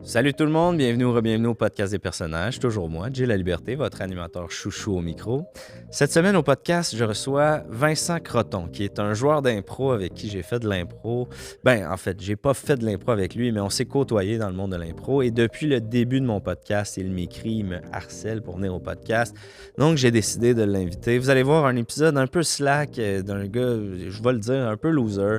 Salut tout le monde, bienvenue ou re-bienvenue au podcast des personnages. Toujours moi, Jay La Liberté, votre animateur chouchou au micro. Cette semaine au podcast, je reçois Vincent Croton, qui est un joueur d'impro avec qui j'ai fait de l'impro. En fait, j'ai pas fait de l'impro avec lui, mais on s'est côtoyé dans le monde de l'impro. Et depuis le début de mon podcast, il m'écrit, il me harcèle pour venir au podcast. Donc, j'ai décidé de l'inviter. Vous allez voir un épisode un peu slack d'un gars, je vais le dire, un peu loser,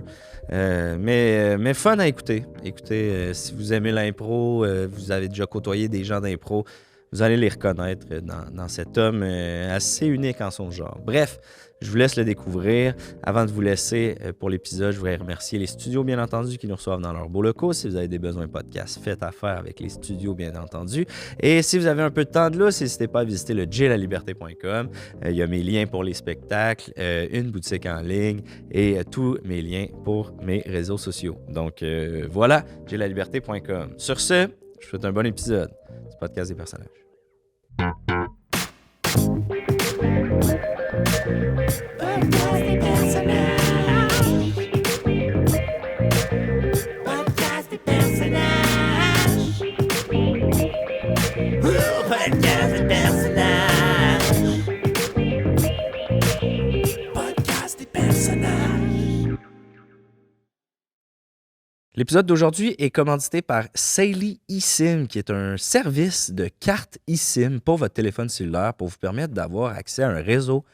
mais fun à écouter. Écoutez, si vous aimez l'impro, vous avez déjà côtoyé des gens d'impro, vous allez les reconnaître dans cet homme assez unique en son genre. Bref, je vous laisse le découvrir. Avant de vous laisser pour l'épisode, je voudrais remercier les studios, bien entendu, qui nous reçoivent dans leurs beaux locaux. Si vous avez des besoins podcast, faites affaire avec les studios, bien entendu. Et si vous avez un peu de temps de lousse, n'hésitez pas à visiter le jlaliberté.com. Il y a mes liens pour les spectacles, une boutique en ligne et tous mes liens pour mes réseaux sociaux. Donc voilà, jlaliberté.com. Sur ce, je vous souhaite un bon épisode du podcast des personnages. L'épisode d'aujourd'hui est commandité par Saily eSIM, qui est un service de carte eSIM pour votre téléphone cellulaire pour vous permettre d'avoir accès à un réseau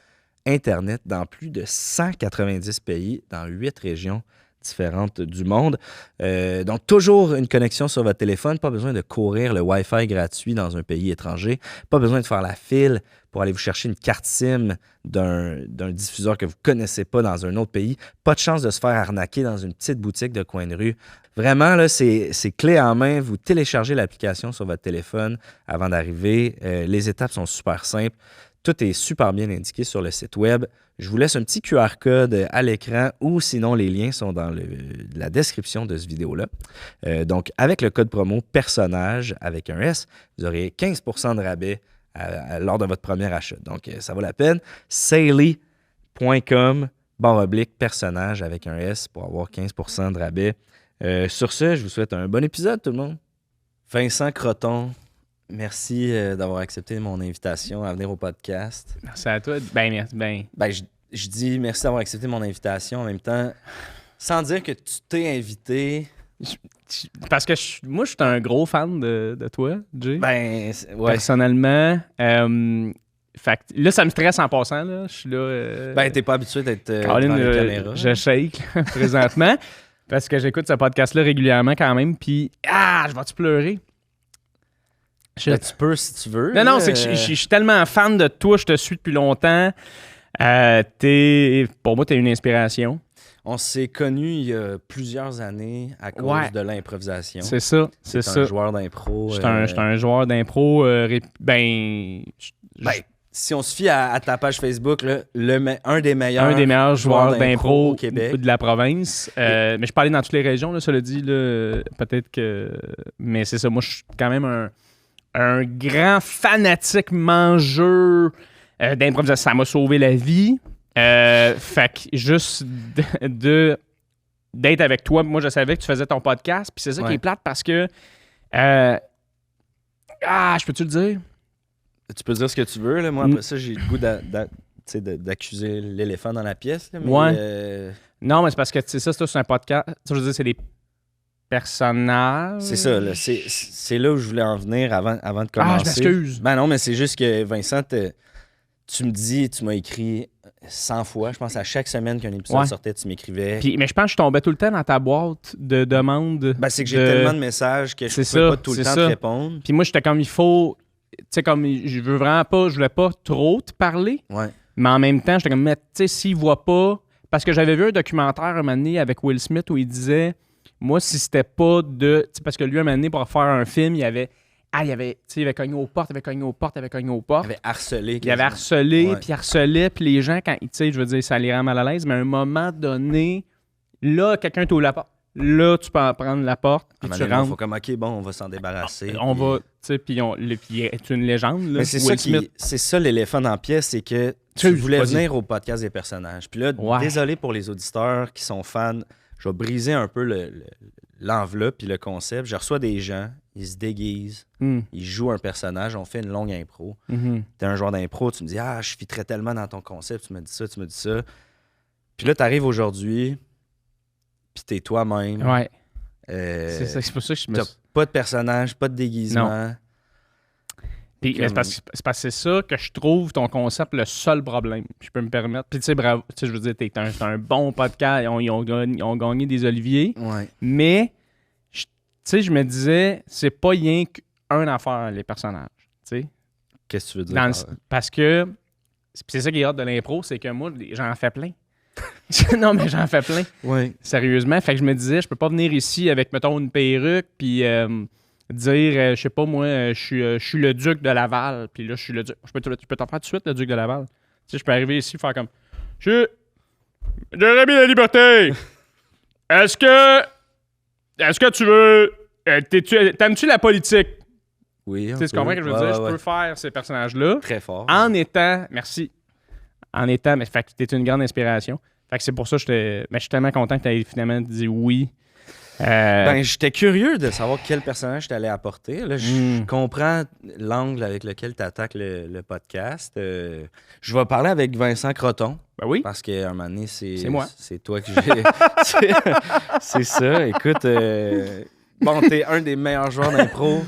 Internet dans plus de 190 pays, dans 8 régions différentes du monde. Donc, toujours une connexion sur votre téléphone, pas besoin de courir le Wi-Fi gratuit dans un pays étranger, pas besoin de faire la file pour aller vous chercher une carte SIM d'un diffuseur que vous ne connaissez pas dans un autre pays. Pas de chance de se faire arnaquer dans une petite boutique de coin de rue. Vraiment, là, c'est clé en main. Vous téléchargez l'application sur votre téléphone avant d'arriver. Les étapes sont super simples. Tout est super bien indiqué sur le site web. Je vous laisse un petit QR code à l'écran ou sinon les liens sont dans la description de cette vidéo-là. Donc, avec le code promo personnage avec un S, vous aurez 15% de rabais lors de votre premier achat. Donc, ça vaut la peine. Saily.com/personnage avec un S pour avoir 15% de rabais. Sur ce, je vous souhaite un bon épisode, tout le monde. Vincent Croton, merci d'avoir accepté mon invitation à venir au podcast. Merci à toi. Je dis merci d'avoir accepté mon invitation en même temps, sans dire que tu t'es invité. Parce que moi, je suis un gros fan de toi, Jay. Ouais. Personnellement. Fait que là, ça me stresse en passant. Là. Je suis là. T'es pas habitué d'être Caroline, devant la caméra. Je shake présentement. Parce que j'écoute ce podcast-là régulièrement quand même. Puis, je vais-te pleurer? Tu peux si tu veux. Non, c'est que je suis tellement fan de toi, je te suis depuis longtemps. Pour moi, t'es une inspiration. On s'est connus il y a plusieurs années à cause de l'improvisation. C'est ça, c'est ça. Un joueur d'impro. J'étais un joueur d'impro. Si on se fie à ta page Facebook, là, un des meilleurs joueurs d'impro au Québec. De la province. Mais je parlais dans toutes les régions, là, cela dit. Là, peut-être que... Mais c'est ça, moi, je suis quand même un grand fanatique mangeur d'improvisation. Ça m'a sauvé la vie. Fait que juste d'être avec toi, moi, je savais que tu faisais ton podcast. Puis c'est ça qui est plate parce que... je peux-tu le dire? Tu peux dire ce que tu veux. Là. Moi, après ça, j'ai le goût d'accuser l'éléphant dans la pièce. Là, mais, Non, mais c'est parce que c'est un podcast. Je veux dire, c'est des personnages. C'est ça. Là. C'est là où je voulais en venir avant de commencer. Je m'excuse. Non, mais c'est juste que, Vincent, tu m'as écrit 100 fois. Je pense à chaque semaine qu'un épisode sortait, tu m'écrivais. Mais je pense que je tombais tout le temps dans ta boîte de demandes. C'est que j'ai tellement de messages que je pouvais pas tout le temps te répondre. Puis moi, j'étais comme, il faut... Tu sais, comme, je voulais pas trop te parler. Ouais. Mais en même temps, j'étais comme, tu sais, s'il voit pas... Parce que j'avais vu un documentaire un moment donné avec Will Smith où il disait, moi, si c'était pas de... Parce que lui, un moment donné, pour faire un film, il avait cogné aux portes, Il avait harcelé. Il avait harcelé, puis harcelait, puis les gens, quand, tu sais, je veux dire, ça les rend mal à l'aise, mais à un moment donné, là, quelqu'un t'ouvre la porte. Là, tu peux en prendre la porte, puis tu rentres. Il faut comme, OK, bon, on va s'en débarrasser. On va, tu sais, puis il est une légende. Là, mais c'est ça l'éléphant dans la pièce, c'est que tu voulais venir au podcast des personnages. Puis là, désolé pour les auditeurs qui sont fans, je vais briser un peu l'enveloppe puis le concept. Je reçois des gens, ils se déguisent, ils jouent un personnage, on fait une longue impro. T'es un joueur d'impro, tu me dis « Ah, je fitterais tellement dans ton concept, tu me dis ça, tu me dis ça. » Puis là, t'arrives aujourd'hui, puis t'es toi-même. Ouais. C'est pour ça que je me T'as pas de personnage, pas de déguisement. Non. Puis c'est parce que c'est ça que je trouve ton concept le seul problème. Je peux me permettre. Puis tu sais, bravo. Tu sais, je veux dire, t'es un bon podcast. Ils ont gagné des Oliviers. Ouais. Mais, tu sais, je me disais, c'est pas rien qu'un affaire, les personnages. Tu sais. Qu'est-ce que tu veux dire? Parce que, c'est ça qui est hâte de l'impro, c'est que moi, j'en fais plein. Non, mais j'en fais plein. Oui. Sérieusement. Fait que je me disais, je peux pas venir ici avec, mettons, une perruque, puis dire, je sais pas, moi, je suis le duc de Laval, puis là, je suis le duc. Je peux t'en faire tout de suite, le duc de Laval. Tu sais, je peux arriver ici et faire comme, je suis Jérémy La Liberté. Est-ce que tu veux, t'aimes-tu la politique? Oui. Tu sais, tu comprends ce que je veux dire? Je peux faire ces personnages-là. Très fort. En étant, merci, mais fait que t'es une grande inspiration. Fait que c'est pour ça que je suis tellement content que tu aies finalement dit oui. Ben, j'étais curieux de savoir quel personnage tu allais apporter. Là, je comprends l'angle avec lequel tu attaques le podcast. Je vais parler avec Vincent Croton. Ben oui. Parce qu'à un moment donné, c'est moi. C'est toi que j'ai. c'est ça. Écoute, bon, t'es un des meilleurs joueurs d'impro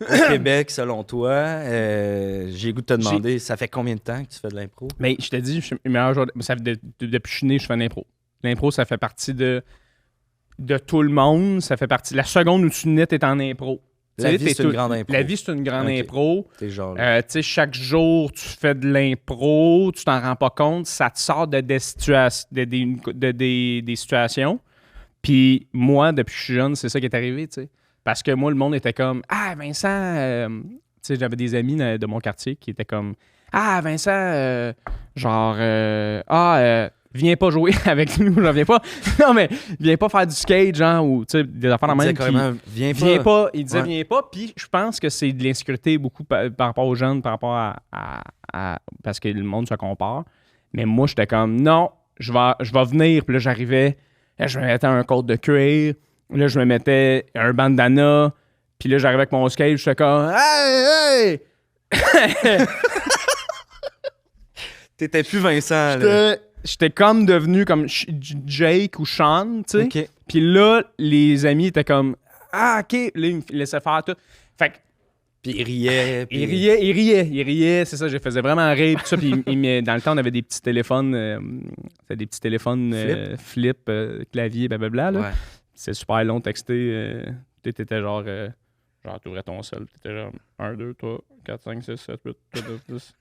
au Québec, selon toi. J'ai le goût de te demander, ça fait combien de temps que tu fais de l'impro? Mais je te dis, je suis le meilleur joueur. Depuis que je suis né, je fais de l'impro. L'impro, ça fait partie de tout le monde. Ça fait partie. La seconde où tu nais, t'es en impro. La vie, c'est une grande impro. La vie, c'est une grande impro. T'es genre. Tu sais, chaque jour, tu fais de l'impro, tu t'en rends pas compte, ça te sort des situations. Puis moi, depuis que je suis jeune, c'est ça qui est arrivé, tu sais. Parce que moi, le monde était comme « Ah, Vincent... tu sais, j'avais des amis de mon quartier qui étaient comme « Ah, Vincent, viens pas jouer avec nous, j'en viens pas. Non, mais viens pas faire du skate, genre, ou tu sais, des affaires dans même. Viens pas. Il disait, viens pas. Puis je pense que c'est de l'insécurité beaucoup par rapport aux jeunes, par rapport à parce que le monde se compare. Mais moi, j'étais comme, non, je vais venir. Puis là, j'arrivais, là, je me mettais un code de cuir. Là, je me mettais un bandana. Puis là, j'arrivais avec mon skate, j'étais comme, hey! T'étais plus Vincent, là. J'étais comme devenu comme Jake ou Sean, tu sais. Okay. Puis là, les amis étaient comme ah, OK. Là, ils me laissaient faire tout. Fait que. Puis ils riaient. Puis... Il riait, c'est ça. Je faisais vraiment rire. Tout ça. Puis dans le temps, on avait des petits téléphones. Flip, clavier, blablabla. Là. Ouais. C'est super long de texter. T'étais genre t'ouvrais ton seul. T'étais genre 1, 2, 3, 4, 5, 6, 7, 8, 9, 10.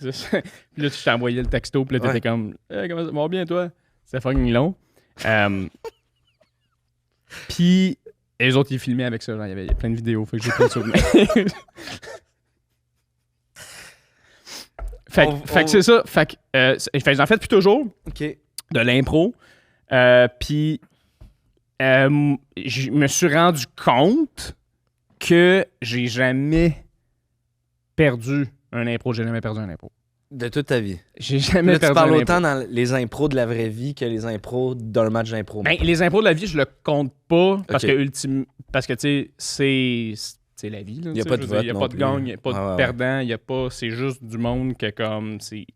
10. Puis là, tu t'envoyais le texto, puis là, t'étais comme comment ça va bien, toi? C'était fucking long. Puis, les autres, ils filmaient avec ça. Genre, il y avait plein de vidéos, fait que j'ai plein de souvenirs. fait que c'est ça. Fait que j'en fais depuis toujours de l'impro. Puis, je me suis rendu compte que j'ai jamais perdu un impro. J'ai jamais perdu un impro. De toute ta vie? J'ai jamais perdu un impro. Tu parles autant dans les impros de la vraie vie que les impros d'un match d'impro. Ben, les impros de la vie, je le compte pas parce que tu sais, c'est la vie. Il n'y a pas de vote. Il n'y a pas de gagne, il n'y a pas de perdant, il y a pas. C'est juste du monde que comme. C'est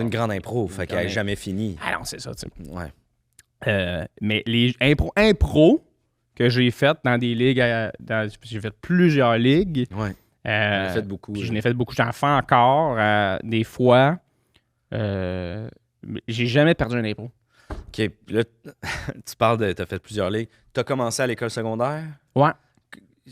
une grande impro, fait qu'elle n'est jamais finie. Ah non, c'est ça, tu sais. Ouais. Mais les impro que j'ai faites dans des ligues, j'ai fait plusieurs ligues. Ouais. J'en ai fait beaucoup. J'en ai fait beaucoup. J'en fais encore des fois. J'ai jamais perdu un impro. OK. Là, tu parles de... Tu as fait plusieurs ligues. Tu as commencé à l'école secondaire? Ouais.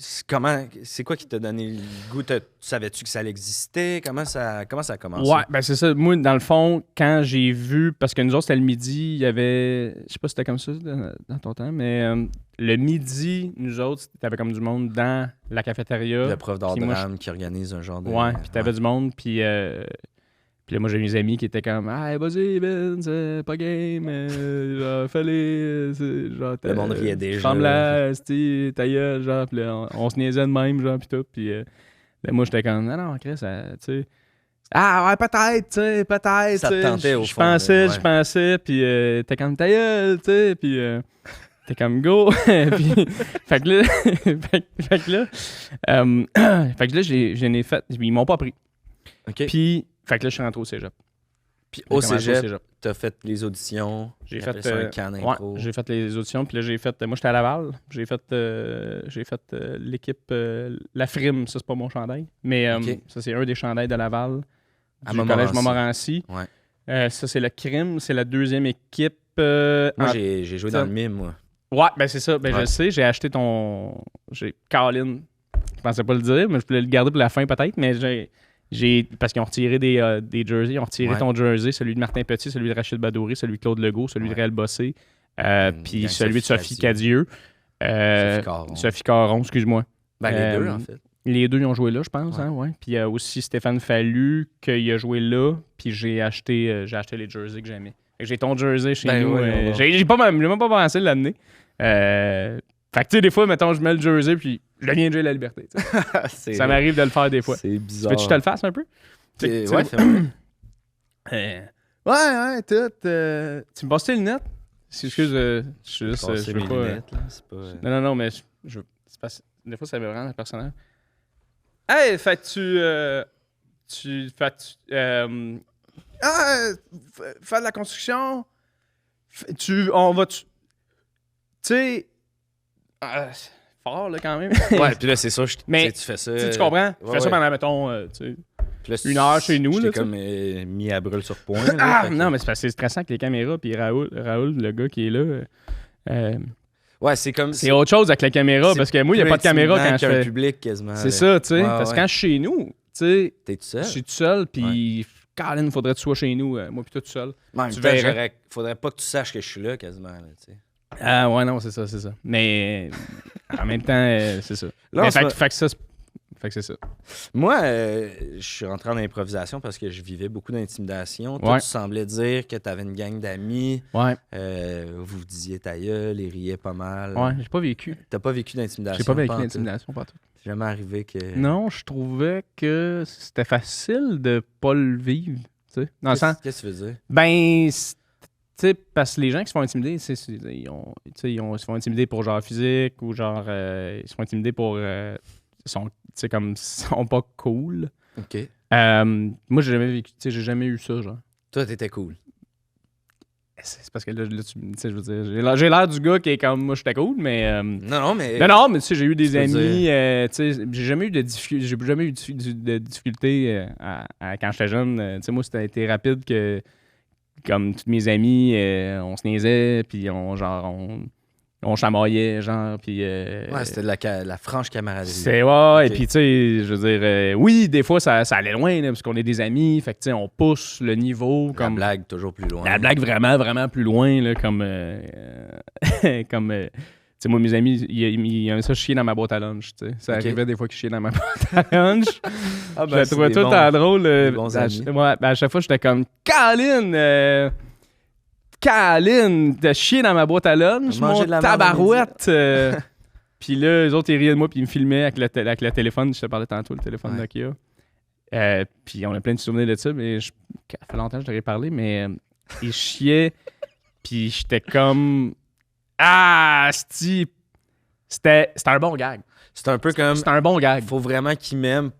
C'est quoi qui t'a donné le goût? Savais-tu que ça existait? Comment ça a commencé? Ouais, ben c'est ça. Moi, dans le fond, quand j'ai vu... Parce que nous autres, c'était le midi, il y avait... Je sais pas si c'était comme ça dans ton temps, mais le midi, nous autres, t'avais comme du monde dans la cafétéria. Le prof d'art drame qui organise un genre de... Ouais, puis t'avais du monde, puis là, moi, j'ai mes amis qui étaient comme « Hey, vas-y, Ben, c'est pas game, genre, fallait... genre, le monde riait déjà. Tremblait, ta gueule, genre, puis là, on se niaisait de même, genre, puis tout, puis là, moi, j'étais comme « Non, Chris, tu sais... » Ah, ouais, peut-être, tu sais, peut-être. Ça te tentait, au fond. Je pensais, puis t'es comme ta gueule, tu sais, puis... T'es comme go. Puis, fait que là, fait que là, j'en ai fait. Ils m'ont pas pris. OK. Puis, fait que là, je suis rentré au cégep. Puis au cégep, t'as fait les auditions. J'ai fait fait un camp d'impro. j'ai fait les auditions. Puis là, moi, j'étais à Laval. J'ai fait l'équipe La Frime. Ça, c'est pas mon chandail. Mais ça, c'est un des chandails de Laval. Du collège Montmorency. Ouais. Ça, c'est le Crime. C'est la deuxième équipe. Moi, j'ai joué dans le mime, moi. Ouais, ben c'est ça. Ben je le sais. J'ai acheté Caroline. Je pensais pas le dire, mais je voulais le garder pour la fin peut-être. Mais parce qu'ils ont retiré des jerseys. Ils ont retiré ton jersey, celui de Martin Petit, celui de Rachid Badouri, celui de Claude Legault, celui de Réal Bossé, puis celui de Sophie Cadieux. Sophie Caron, excuse-moi. Ben, les deux, en fait. Les deux, ils ont joué là, je pense. Hein, ouais. Puis il y a aussi Stéphane Fallu, qu'il a joué là, puis j'ai acheté les jerseys que j'aimais. J'ai ton jersey chez nous. J'ai même pas pensé de l'amener. Fait que tu sais, des fois, mettons, je mets le jersey, puis je deviens Jay La Liberté. Ça m'arrive de le faire des fois. C'est bizarre. Veux-tu que je te le fasse un peu? Ouais, fais-moi. Ouais, tout. Tu me passes tes lunettes? Excuse, je veux pas... lunettes, là, c'est pas... Non, mais c'est pas... Des fois, ça me rend personnel. Hey, fait que tu fais de la construction. On va... Tu sais... fort, là, quand même. Ouais, puis là, c'est ça. Mais tu fais ça... Tu comprends? Tu fais ça pendant, mettons, une heure chez nous. J'étais comme mis à brûle sur point. Là, non, mais c'est parce que c'est stressant avec les caméras. Puis Raoul, le gars qui est là... ouais, c'est comme... C'est autre chose avec la caméra, parce que moi, il n'y a pas de caméra quand je fais... public, quasiment. C'est ça, tu sais. Parce que quand je suis chez nous, tu sais... T'es tout seul? Je suis tout seul, puis... Colin, il faudrait que tu sois chez nous, moi puis toi tout seul. Tu verrais. Faudrait pas que tu saches que je suis là, quasiment, là, tu sais. Ah ouais, non, c'est ça. Mais en même temps, c'est ça. Là, mais fait que c'est ça. Moi, je suis rentré en improvisation parce que je vivais beaucoup d'intimidation. Toi, tu semblais dire que tu avais une gang d'amis. Ouais. Vous disiez ta gueule, ils riaient pas mal. Ouais, j'ai pas vécu. T'as pas vécu d'intimidation? J'ai pas vécu d'intimidation, pas tout. C'est jamais arrivé que... Non, je trouvais que c'était facile de pas le vivre, tu sais. Dans le sens... Qu'est-ce que tu veux dire? Ben... Tu sais, parce que les gens qui se font intimider, ils se font intimider pour genre physique ou genre ils se font intimider pour ils sont pas cool. OK. Moi j'ai jamais vécu, j'ai jamais eu ça genre. Toi t'étais cool. C'est parce que là tu sais, je veux dire, j'ai l'air du gars qui est comme moi j'étais cool, mais non mais tu sais j'ai eu des amis, tu sais j'ai jamais eu de difficulté quand j'étais jeune, tu sais moi c'était été rapide que comme tous mes amis, on se niaisait, puis on chamaillait, genre, puis... ouais, c'était de la franche camaraderie. C'est, ouais, et puis, tu sais, je veux dire, oui, des fois, ça allait loin, là, parce qu'on est des amis, fait que, tu sais, on pousse le niveau, comme... La blague, toujours plus loin. La blague, vraiment, vraiment plus loin, là, comme... Tu sais, moi, mes amis, ils aimaient ça chier dans ma boîte à lunch, tu sais. Ça arrivait des fois qu'ils chiaient dans ma boîte à lunch. Je la trouvais tout le temps drôle. À chaque fois, j'étais comme « Caroline, t'as chié dans ma boîte à lunch, mon tabarouette! » Puis là, les autres, ils riaient de moi, puis ils me filmaient avec le téléphone. Je te parlais tantôt, le téléphone Nokia. Puis on a plein de souvenirs de ça, mais ça fait longtemps que je t'aurais parlé, mais ils chiaient, puis j'étais comme... Ah, c'était un bon gag. C'est un peu comme... C'est un bon gag. Faut vraiment qu'il m'aime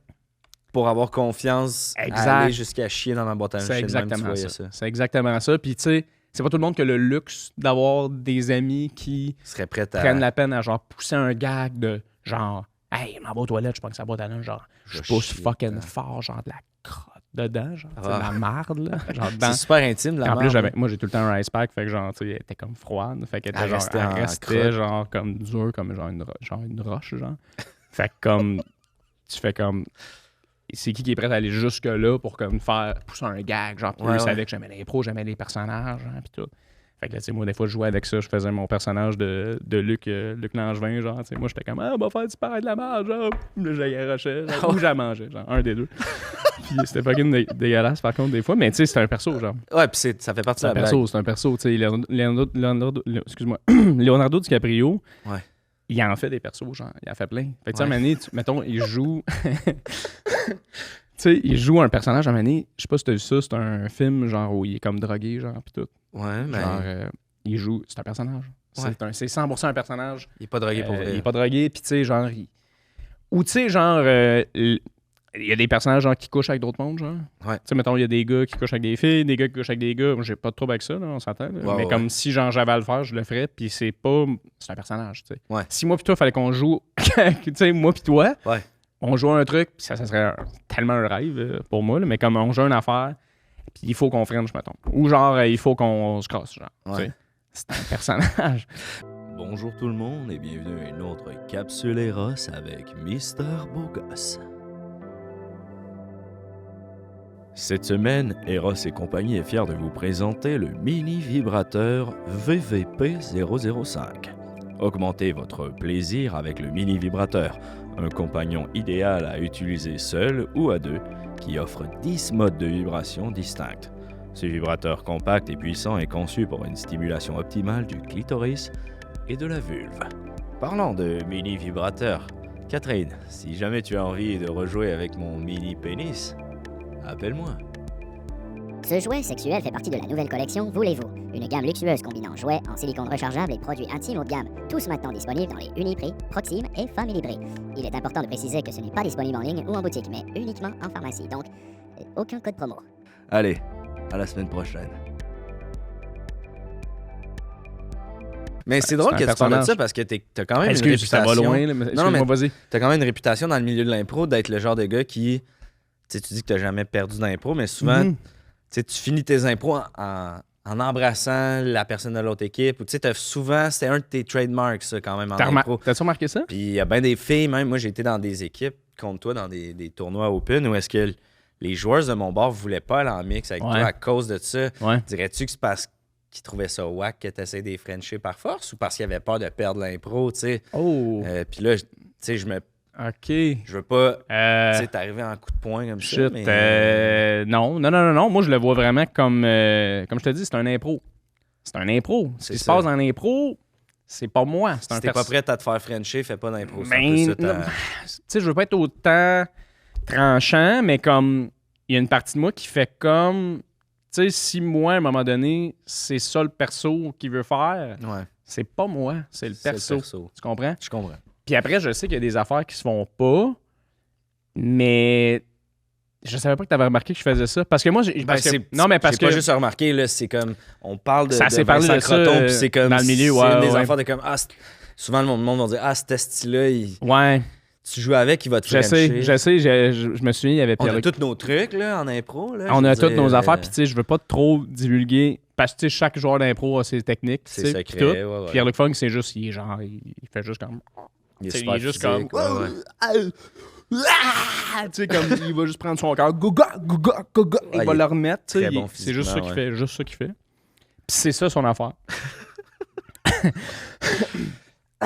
pour avoir confiance à aller jusqu'à chier dans ma boîte à lunch. C'est exactement ça. C'est exactement ça. Puis tu sais, c'est pas tout le monde qui a le luxe d'avoir des amis qui prennent la peine à genre pousser un gag de genre « Hey, m'en vais aux toilettes, je pense que ça boîte à lunch, genre je pousse fucking fort, genre de la crotte dedans, genre de la marde, là. Genre dedans. C'est super intime, la marde. En plus, moi, j'ai tout le temps un ice pack, fait que genre, tu sais, elle était comme froide, fait qu'elle était genre, elle restait genre comme dure, comme genre une roche, genre. Fait que comme, tu fais comme, c'est qui est prêt à aller jusque-là pour comme faire pousser un gag, genre plus avec, j'aimais l'impro, j'aimais les personnages, hein, pis tout. Fait que là, tu sais, moi, des fois, je jouais avec ça. Je faisais mon personnage de Luc Langevin, genre, tu sais. Moi, j'étais comme, on va faire du pareil de la marge, genre. Là, j'ai garoché, ou j'ai mangé, genre, un des deux. Puis c'était fucking dégueulasse, par contre, des fois. Mais, tu sais, c'est un perso, genre. Ouais, puis ça fait partie de la blague. C'est un perso, tu sais. Leonardo DiCaprio, il en fait des persos, genre. Il en fait plein. Fait que, tu sais, à un moment donné, mettons, il joue... Tu sais, il joue un personnage à un moment donné, je sais pas si t'as vu ça, c'est un film genre où il est comme drogué, genre, pis tout. Ouais, mais... Genre, il joue, c'est un personnage. Ouais. C'est 100% un personnage. Il est pas drogué pour vrai. Il est pas drogué, puis tu sais, genre... Ou tu sais, genre... Il y a des personnages genre qui couchent avec d'autres mondes, genre. Ouais. Tu sais, mettons, il y a des gars qui couchent avec des filles, des gars qui couchent avec des gars. Moi, j'ai pas de trouble avec ça, là, on s'entend. Là. Ouais, mais ouais. comme si genre j'avais à le faire, je le ferais, puis c'est pas... C'est un personnage, tu sais. Ouais. Si moi pis toi, fallait qu'on joue... tu sais, moi pis toi, Ouais. on joue à un truc, puis ça serait tellement un rêve pour moi, là, mais comme on joue à une affaire, puis il faut qu'on french, mettons. Ou genre, il faut qu'on se casse, genre. Ouais. Tu sais. C'est un personnage. Bonjour tout le monde et bienvenue à une autre capsule Eros avec Mister Beaugosse. Cette semaine, Eros et compagnie est fier de vous présenter le mini vibrateur VVP005. Augmentez votre plaisir avec le mini vibrateur, un compagnon idéal à utiliser seul ou à deux qui offre 10 modes de vibration distincts. Ce vibrateur compact et puissant est conçu pour une stimulation optimale du clitoris et de la vulve. Parlant de mini vibrateur, Catherine, si jamais tu as envie de rejouer avec mon mini pénis, appelle-moi. Ce jouet sexuel fait partie de la nouvelle collection Voulez-vous, une gamme luxueuse combinant jouets en silicone rechargeable et produits intimes haut de gamme, tous maintenant disponibles dans les Uniprix, Proxime et Family Prix. Il est important de préciser que ce n'est pas disponible en ligne ou en boutique, mais uniquement en pharmacie, donc aucun code promo. Allez, à la semaine prochaine. Mais c'est drôle un que tu parles de personnage. ça parce que t'as quand même une Excuse, ça réputation. va loin, là, mais Non, mais excuse-moi, vas-y. t'as quand même une réputation dans le milieu de l'impro d'être le genre de gars qui, tu sais, tu dis que t'as jamais perdu d'impro, mais souvent, Mhm. tu sais, tu finis tes impros en embrassant la personne de l'autre équipe. Ou tu sais, souvent, c'était un de tes trademarks, ça, quand même, en impro. T'as-tu remarqué ça? Puis il y a bien des filles, même moi j'ai été dans des équipes contre toi, dans des tournois open, où est-ce que les joueurs de mon bord voulaient pas aller en mix avec Ouais. toi à cause de ça. Ouais. Dirais-tu que c'est parce qu'ils trouvaient ça whack que tu essaies des Frenchés par force ou parce qu'ils avaient peur de perdre l'impro, tu sais? Oh, Puis là, tu sais, je OK. veux pas, tu Euh, sais, t'arriver en coup de poing comme ça, shit, mais... non. Moi, je le vois vraiment comme je te dis, c'est un impro. C'est un impro. Ce C'est qui se ça. passe en impro, c'est pas moi. C'est un Si t'es pas perso- prêt à te faire Frencher, fais pas d'impro. C'est un Ben, peu ça, non, tu sais, je veux pas être autant tranchant, mais comme il y a une partie de moi qui fait comme, tu sais, si moi, à un moment donné, c'est ça le perso qu'il veut faire, Ouais, c'est pas moi, c'est le c'est perso. le perso. Tu comprends? Je comprends. Puis après, je sais qu'il y a des affaires qui se font pas, mais je savais pas que tu avais remarqué que je faisais ça. Parce que moi, parce que, non, mais parce j'ai pas que juste remarqué, là, c'est comme, on parle de, Ça de s'est parlé Vincent de ça, Croton, puis c'est comme, dans le milieu, c'est ouais, une des ouais. affaires de comme, souvent le monde va dire, cet style-là, ouais, tu joues avec, il va te je frencher. sais, je me souviens, il y avait On a Pierre. tous nos trucs, là, en impro, là. On je a veux toutes dire, nos affaires, puis tu sais, je veux pas trop divulguer, parce que tu sais, chaque joueur d'impro a ses techniques, tu c'est sais, secret, puis tout. ouais, ouais. Pierre-Luc Funk, c'est juste, il est genre, il fait juste comme... Il est tu sais, super il est juste physique, comme... ouais, ouais. Tu sais, comme, il va juste prendre son cœur, goga, il Ouais, va il le est remettre, tu sais, très bon c'est juste ça physiquement, qu'il fait, juste ça qu'il fait. Puis c'est ça son affaire.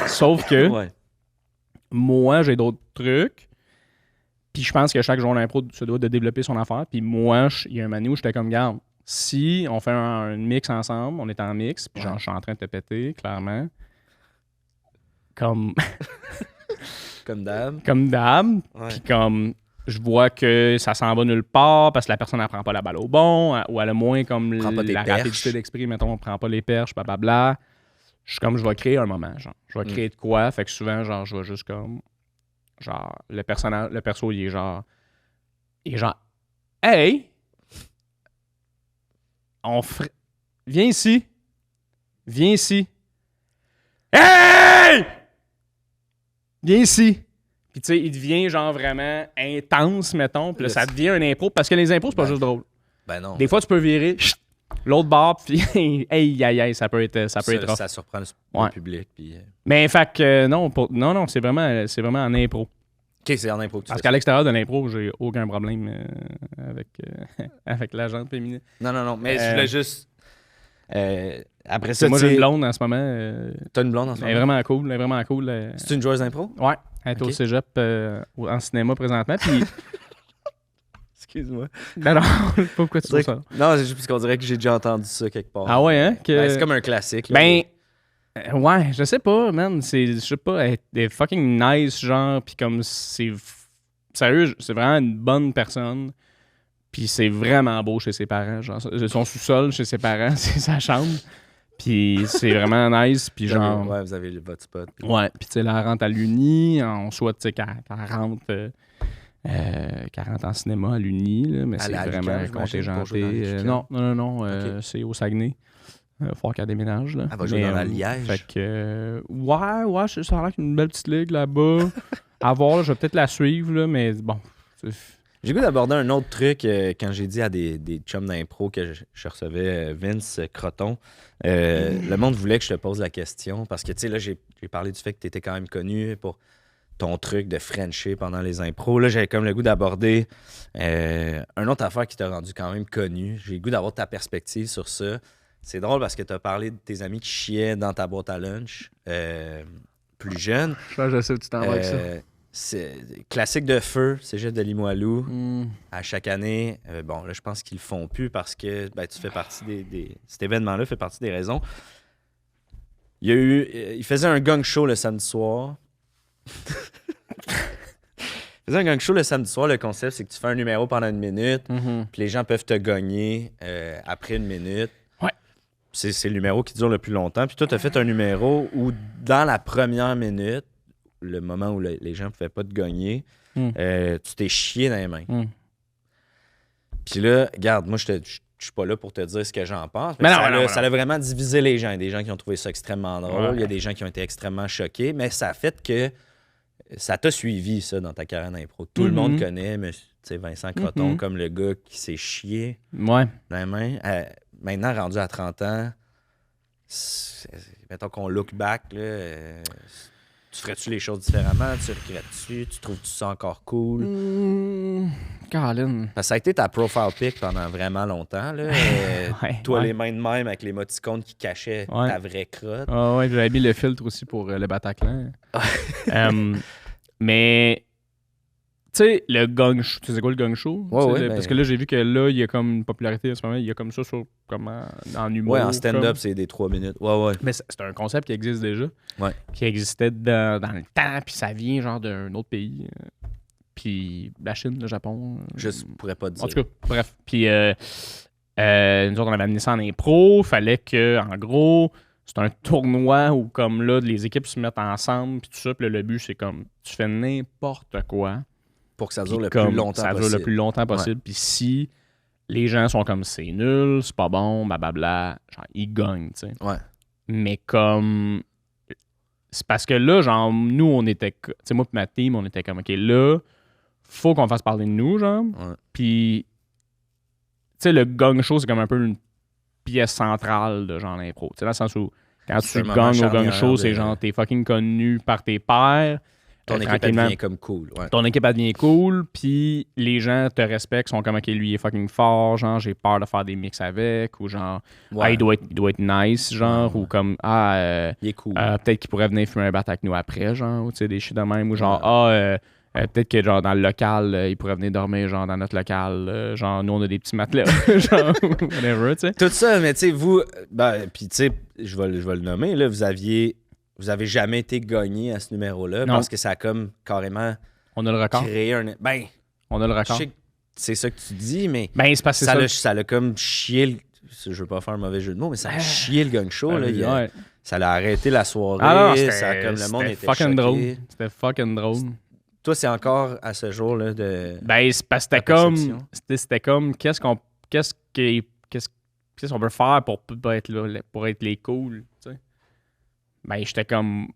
Sauf que... Ouais. Moi, j'ai d'autres trucs. Puis je pense que chaque joueur d'impro se doit de développer son affaire. Puis moi, il y a un moment où j'étais comme, garde, si on fait un mix ensemble, on est en mix, puis genre, je suis en train de te péter, clairement. Comme Comme d'hab. d'hab. Ouais. Puis comme, je vois que ça s'en va nulle part parce que la personne ne prend pas la balle au bon, ou elle a moins comme Prend pas tes la perches. rapidité d'esprit, mettons, on prend pas les perches, blablabla. Je suis comme, je vais créer un moment, genre. Je vais créer de quoi, fait que souvent, genre, je vais juste comme... Genre, le perso, il est genre... Hey! Viens ici! Viens ici! Hey! Viens ici! Puis tu sais, il devient genre vraiment intense, mettons. Puis là, ça devient un impro. Parce que les impros, c'est pas juste drôle. Ben non. Des fois, tu peux virer l'autre bord, puis hey, ça peut être rough. Ça surprend le Ouais. public. Puis, Mais fait que non, c'est vraiment en impro. OK, c'est en impro que tu Parce fais qu'à l'extérieur de l'impro, j'ai aucun problème avec la gente féminine. ça. Non, mais je voulais juste... après ça, Moi, tu j'ai une sais, blonde en ce moment. t'as une blonde en ce Elle est moment? vraiment cool. C'est une joueuse d'impro? Ouais, elle est au Ok. cégep en cinéma présentement. Puis, Excuse-moi. non, pas pourquoi tu dis ça. Non, c'est juste parce qu'on dirait que j'ai déjà entendu ça quelque part. Ah ouais, hein? Ben, c'est comme un classique. Là, Ben, ouais, je sais pas, man. Je sais pas, elle est fucking nice, genre. Puis comme, sérieux, c'est vraiment une bonne personne. Puis c'est vraiment beau chez ses parents. Genre, son sous-sol chez ses parents, c'est sa chambre. Puis c'est vraiment nice. Puis genre. Ouais, vous avez votre spot. Ouais, puis tu sais, là, elle rentre à l'Uni. On souhaite qu'elle rentre. Qu'elle rentre en cinéma à l'Uni, là, mais c'est vraiment contingenté. Non, Okay. C'est au Saguenay. Il va falloir qu'elle déménage. Là. Elle va jouer dans la Liège. Fait que, ouais, ça a l'air qu'une belle petite ligue là-bas. À voir, là, je vais peut-être la suivre, là, mais bon. J'ai goût d'aborder un autre truc quand j'ai dit à des chums d'impro que je recevais Vince Croton. Le monde voulait que je te pose la question parce que, tu sais, là, j'ai parlé du fait que tu étais quand même connu pour ton truc de Frencher pendant les impros. Là, j'avais comme le goût d'aborder une autre affaire qui t'a rendu quand même connu. J'ai le goût d'avoir ta perspective sur ça. C'est drôle parce que tu as parlé de tes amis qui chiaient dans ta boîte à lunch plus jeune. Je sais où tu t'en vas avec ça. C'est classique de feu, Cégep de Limoilou. À chaque année, bon, là, je pense qu'ils le font plus parce que tu fais partie cet événement-là fait partie des raisons. Il faisait un gang show le samedi soir. Il faisait un gang show le samedi soir. Le concept, c'est que tu fais un numéro pendant 1 minute, puis les gens peuvent te gagner après 1 minute. Ouais. C'est le numéro qui dure le plus longtemps. Puis toi, tu as fait un numéro où, dans la première minute, le moment où les gens ne pouvaient pas te gagner, tu t'es chié dans les mains. Puis là, regarde, moi, je suis pas là pour te dire ce que j'en pense. Mais ça a vraiment divisé les gens. Il y a des gens qui ont trouvé ça extrêmement drôle. Ouais. Il y a des gens qui ont été extrêmement choqués. Mais ça a fait que ça t'a suivi, ça, dans ta carrière d'impro. Tout le monde connaît Vincent Croton comme le gars qui s'est chié dans les mains. Maintenant, rendu à 30 ans, mettons qu'on look back, là, tu ferais-tu les choses différemment? Tu regrettes-tu? Tu trouves-tu ça encore cool? Caroline. Parce que ça a été ta profile pic pendant vraiment longtemps. Là. Les mains de même avec les moticônes qui cachaient ta vraie crotte. Ouais, j'avais mis le filtre aussi pour le Bataclan. Mais, tu sais, le gang show, tu sais quoi le gang show? Parce que là, j'ai vu que là, il y a comme une popularité en ce moment. Il y a comme ça sur, en humour. Ouais, en stand-up, c'est des 3 minutes. Ouais. Mais c'est un concept qui existe déjà. Ouais. Qui existait dans le temps, puis ça vient genre d'un autre pays. Puis la Chine, le Japon. Je pourrais pas te dire. En tout cas, bref. Puis nous autres, on avait amené ça en impro. Fallait que, en gros, c'est un tournoi où, comme là, les équipes se mettent ensemble, puis tout ça. Puis le but, c'est comme, tu fais n'importe quoi. Pour que ça dure le plus longtemps possible. Puis si les gens sont comme, c'est nul, c'est pas bon, blablabla, genre, ils gagnent, tu sais. Ouais. Mais comme... C'est parce que là, genre, nous, on était... Tu sais, moi et ma team, on était comme, OK, là, faut qu'on fasse parler de nous, genre. Ouais. Puis, tu sais, le gang show, c'est comme un peu une pièce centrale de genre l'impro. Tu sais, dans le sens où, quand tu gagnes au gang show, c'est genre, t'es fucking connu par tes pairs. Ton équipe devient comme cool. Ouais. Ton équipe devient cool, puis les gens te respectent, sont comme, OK, lui, il est fucking fort, genre, j'ai peur de faire des mix avec, ou genre, il doit être nice, genre, ou comme, il est cool. Peut-être qu'il pourrait venir fumer un bat avec nous après, genre, ou tu sais, des shit de même, ou genre, peut-être que, genre, dans le local, il pourrait venir dormir, genre, dans notre local, genre, nous, on a des petits matelas, genre, whatever, tu sais. Tout ça, mais tu sais, vous, puis tu sais, je vais le nommer, là, vous avez jamais été gagné à ce numéro-là parce que ça a comme carrément on a le record. Créé on a le record. Je sais que c'est ça que tu dis, mais c'est parce que ça l'a comme chié je veux pas faire un mauvais jeu de mots, mais ça a chié le gang show. Là, ça l'a arrêté la soirée. Ça a comme le monde était fucking choqué. Drôle. C'était fucking drôle. Toi, c'est encore à ce jour-là de... c'est parce que c'était comme qu'est-ce qu'on peut faire pour être là, pour être les cool, tu sais. J'étais comme...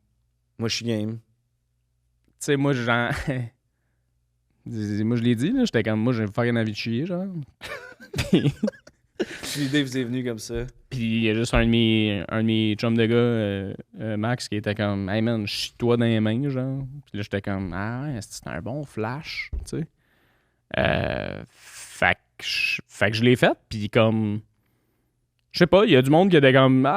Moi, je suis game. Tu sais, moi, genre... moi, je l'ai dit, là. J'étais comme... Moi, j'ai fucking envie de chier, genre. L'idée vous est venue comme ça. Puis il y a juste un de mes chums de gars, Max, qui était comme... Hey, man, chie-toi dans les mains, genre. Puis là, j'étais comme... Ah ouais, c'est un bon flash, tu sais. Fait que je l'ai fait, puis comme... Je sais pas, il y a du monde qui était comme tu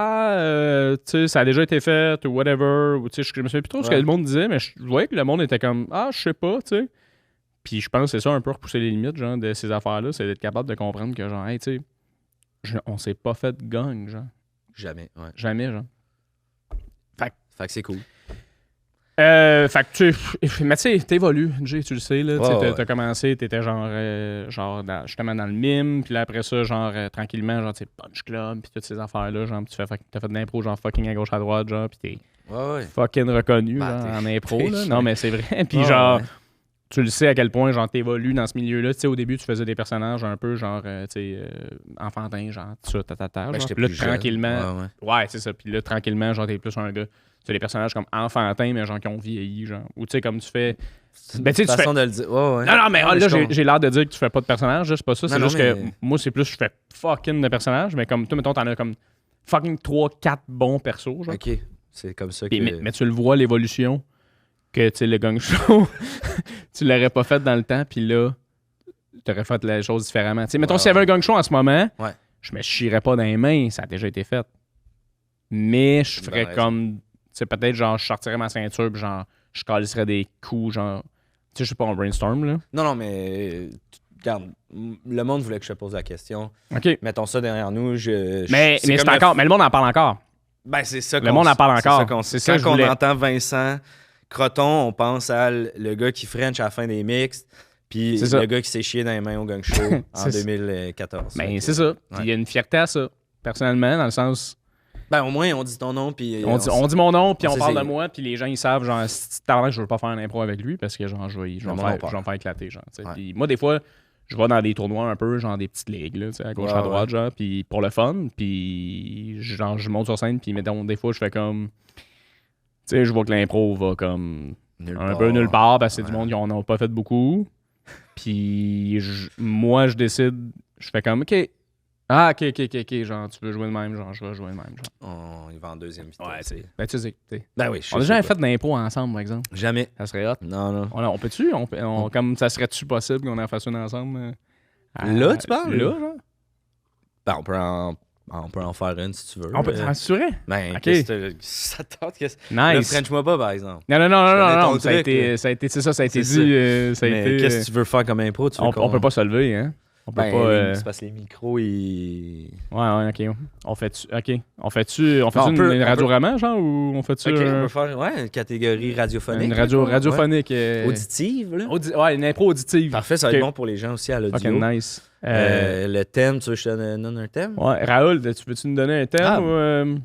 sais, ça a déjà été fait ou whatever. Ou, tu sais, je me souviens plus trop ce que le monde disait, mais je voyais que le monde était comme je sais pas, tu sais. Puis je pense que c'est ça un peu repousser les limites, genre, de ces affaires-là, c'est d'être capable de comprendre que, genre, hey, tu sais, on s'est pas fait de gang, genre. Jamais, ouais. Jamais, genre. Fait que c'est cool. Fait que mais tu sais, t'évolues, Jay, tu le sais, là. T'as commencé, t'étais justement dans le mime, puis là après ça, tranquillement, tu sais, Punch Club, puis toutes ces affaires-là, t'as fait de l'impro, fucking à gauche à droite, puis t'es fucking reconnu, en impro, là. Non, mais c'est vrai. Puis tu le sais à quel point, t'évolues dans ce milieu-là. Tu sais, au début, tu faisais des personnages un peu, enfantins, puis là, tranquillement... Ouais, c'est ça. Puis là, tranquillement, t'es plus un gars... C'est des personnages comme enfantins, mais qui ont vieilli, Ou tu sais, comme tu fais... Ben, tu façon de le dire. Non, mais là, j'ai l'air de dire que tu fais pas de personnages, c'est pas ça. C'est juste que moi, c'est plus, je fais fucking de personnages, mais comme toi, mettons, t'en as comme fucking 3-4 bons persos, OK, c'est comme ça que... Mais tu le vois, l'évolution, que, tu sais, le gang show, tu l'aurais pas fait dans le temps, puis là, t'aurais fait la chose différemment. Tu sais, mettons, s'il y avait un gang show en ce moment, je me chierais pas dans les mains, ça a déjà été fait. Mais je ferais comme... C'est peut-être je sortirais ma ceinture puis je calisserais des coups, tu sais, je sais pas, on brainstorm, là. Non, mais regarde, le monde voulait que je te pose la question. OK. Mettons ça derrière nous. Mais c'est encore, mais le monde en parle encore. Ben, c'est ça. Le monde en parle encore. Quand on entend Vincent Croton, on pense à le gars qui French à la fin des mixtes, puis le gars qui s'est chié dans les mains au gang show en 2014. Ben, c'est ça. Il y a une fierté à ça, personnellement, dans le sens... Ben, au moins, on dit ton nom, puis... On dit mon nom, puis on parle de moi, puis les gens, ils savent, si t'as je veux pas faire un impro avec lui, parce que, je vais me faire éclater, Puis moi, des fois, je vais dans des tournois un peu, des petites ligues, là, à gauche, à droite, puis pour le fun, puis je monte sur scène, puis mettons, des fois, je fais comme... Tu sais, je vois que l'impro va comme... peu nulle part, parce que c'est du monde qui en a pas fait beaucoup. Puis moi, je décide, je fais comme, OK... Ah, OK, tu veux jouer de même, je vais jouer de même, il va en deuxième vitesse. Ouais, ben tu sais. Ben oui, on a jamais fait d'impro ensemble, par exemple. Jamais. Ça serait hot. Non. On peut-tu? Comme ça serait-tu possible qu'on en fasse une ensemble? Là, tu parles? Là, genre? Ben, on peut en faire une si tu veux. On peut c'est vrai? Ben, OK. Ça tente. Nice. Ne French-moi pas, par exemple. Non. Ça a été dit. Mais qu'est-ce que tu veux faire comme impro? On peut pas se lever, hein? On peut pas. C'est parce que les micros, ils. Ouais, OK. On fait-tu une radio-roman, ou on fait-tu. OK, on peut faire une catégorie radiophonique. Une radiophonique. Auditive, là. Ouais, une impro auditive. Parfait, ça va être bon pour les gens aussi à l'audio. OK, nice. Le thème, tu veux que je te donne un thème? Ouais, Raoul, tu veux-tu nous donner un thème ou.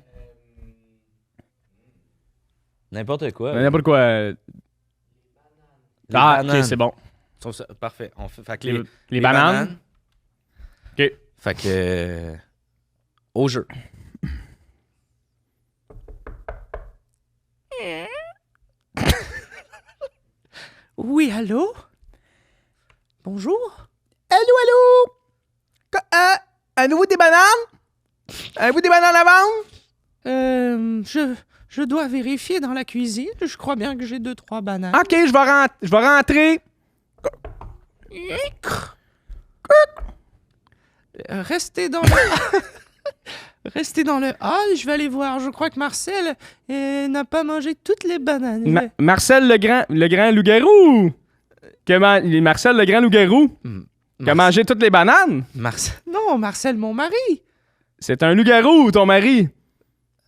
N'importe quoi. N'importe quoi. OK, c'est bon. Parfait. Fait que les bananes. OK. Fait que... au jeu. Oui, allô? Bonjour? Allô? Avez-vous des bananes? Avez-vous des bananes à vendre? Je dois vérifier dans la cuisine. Je crois bien que j'ai 2-3 bananes. OK, je vais rentrer. Restez dans le... Restez dans le hall, je vais aller voir. Je crois que Marcel n'a pas mangé toutes les bananes. Marcel le grand loup-garou! Marcel le grand loup-garou qui a mangé toutes les bananes? Non, Marcel, mon mari. C'est un loup-garou, ton mari.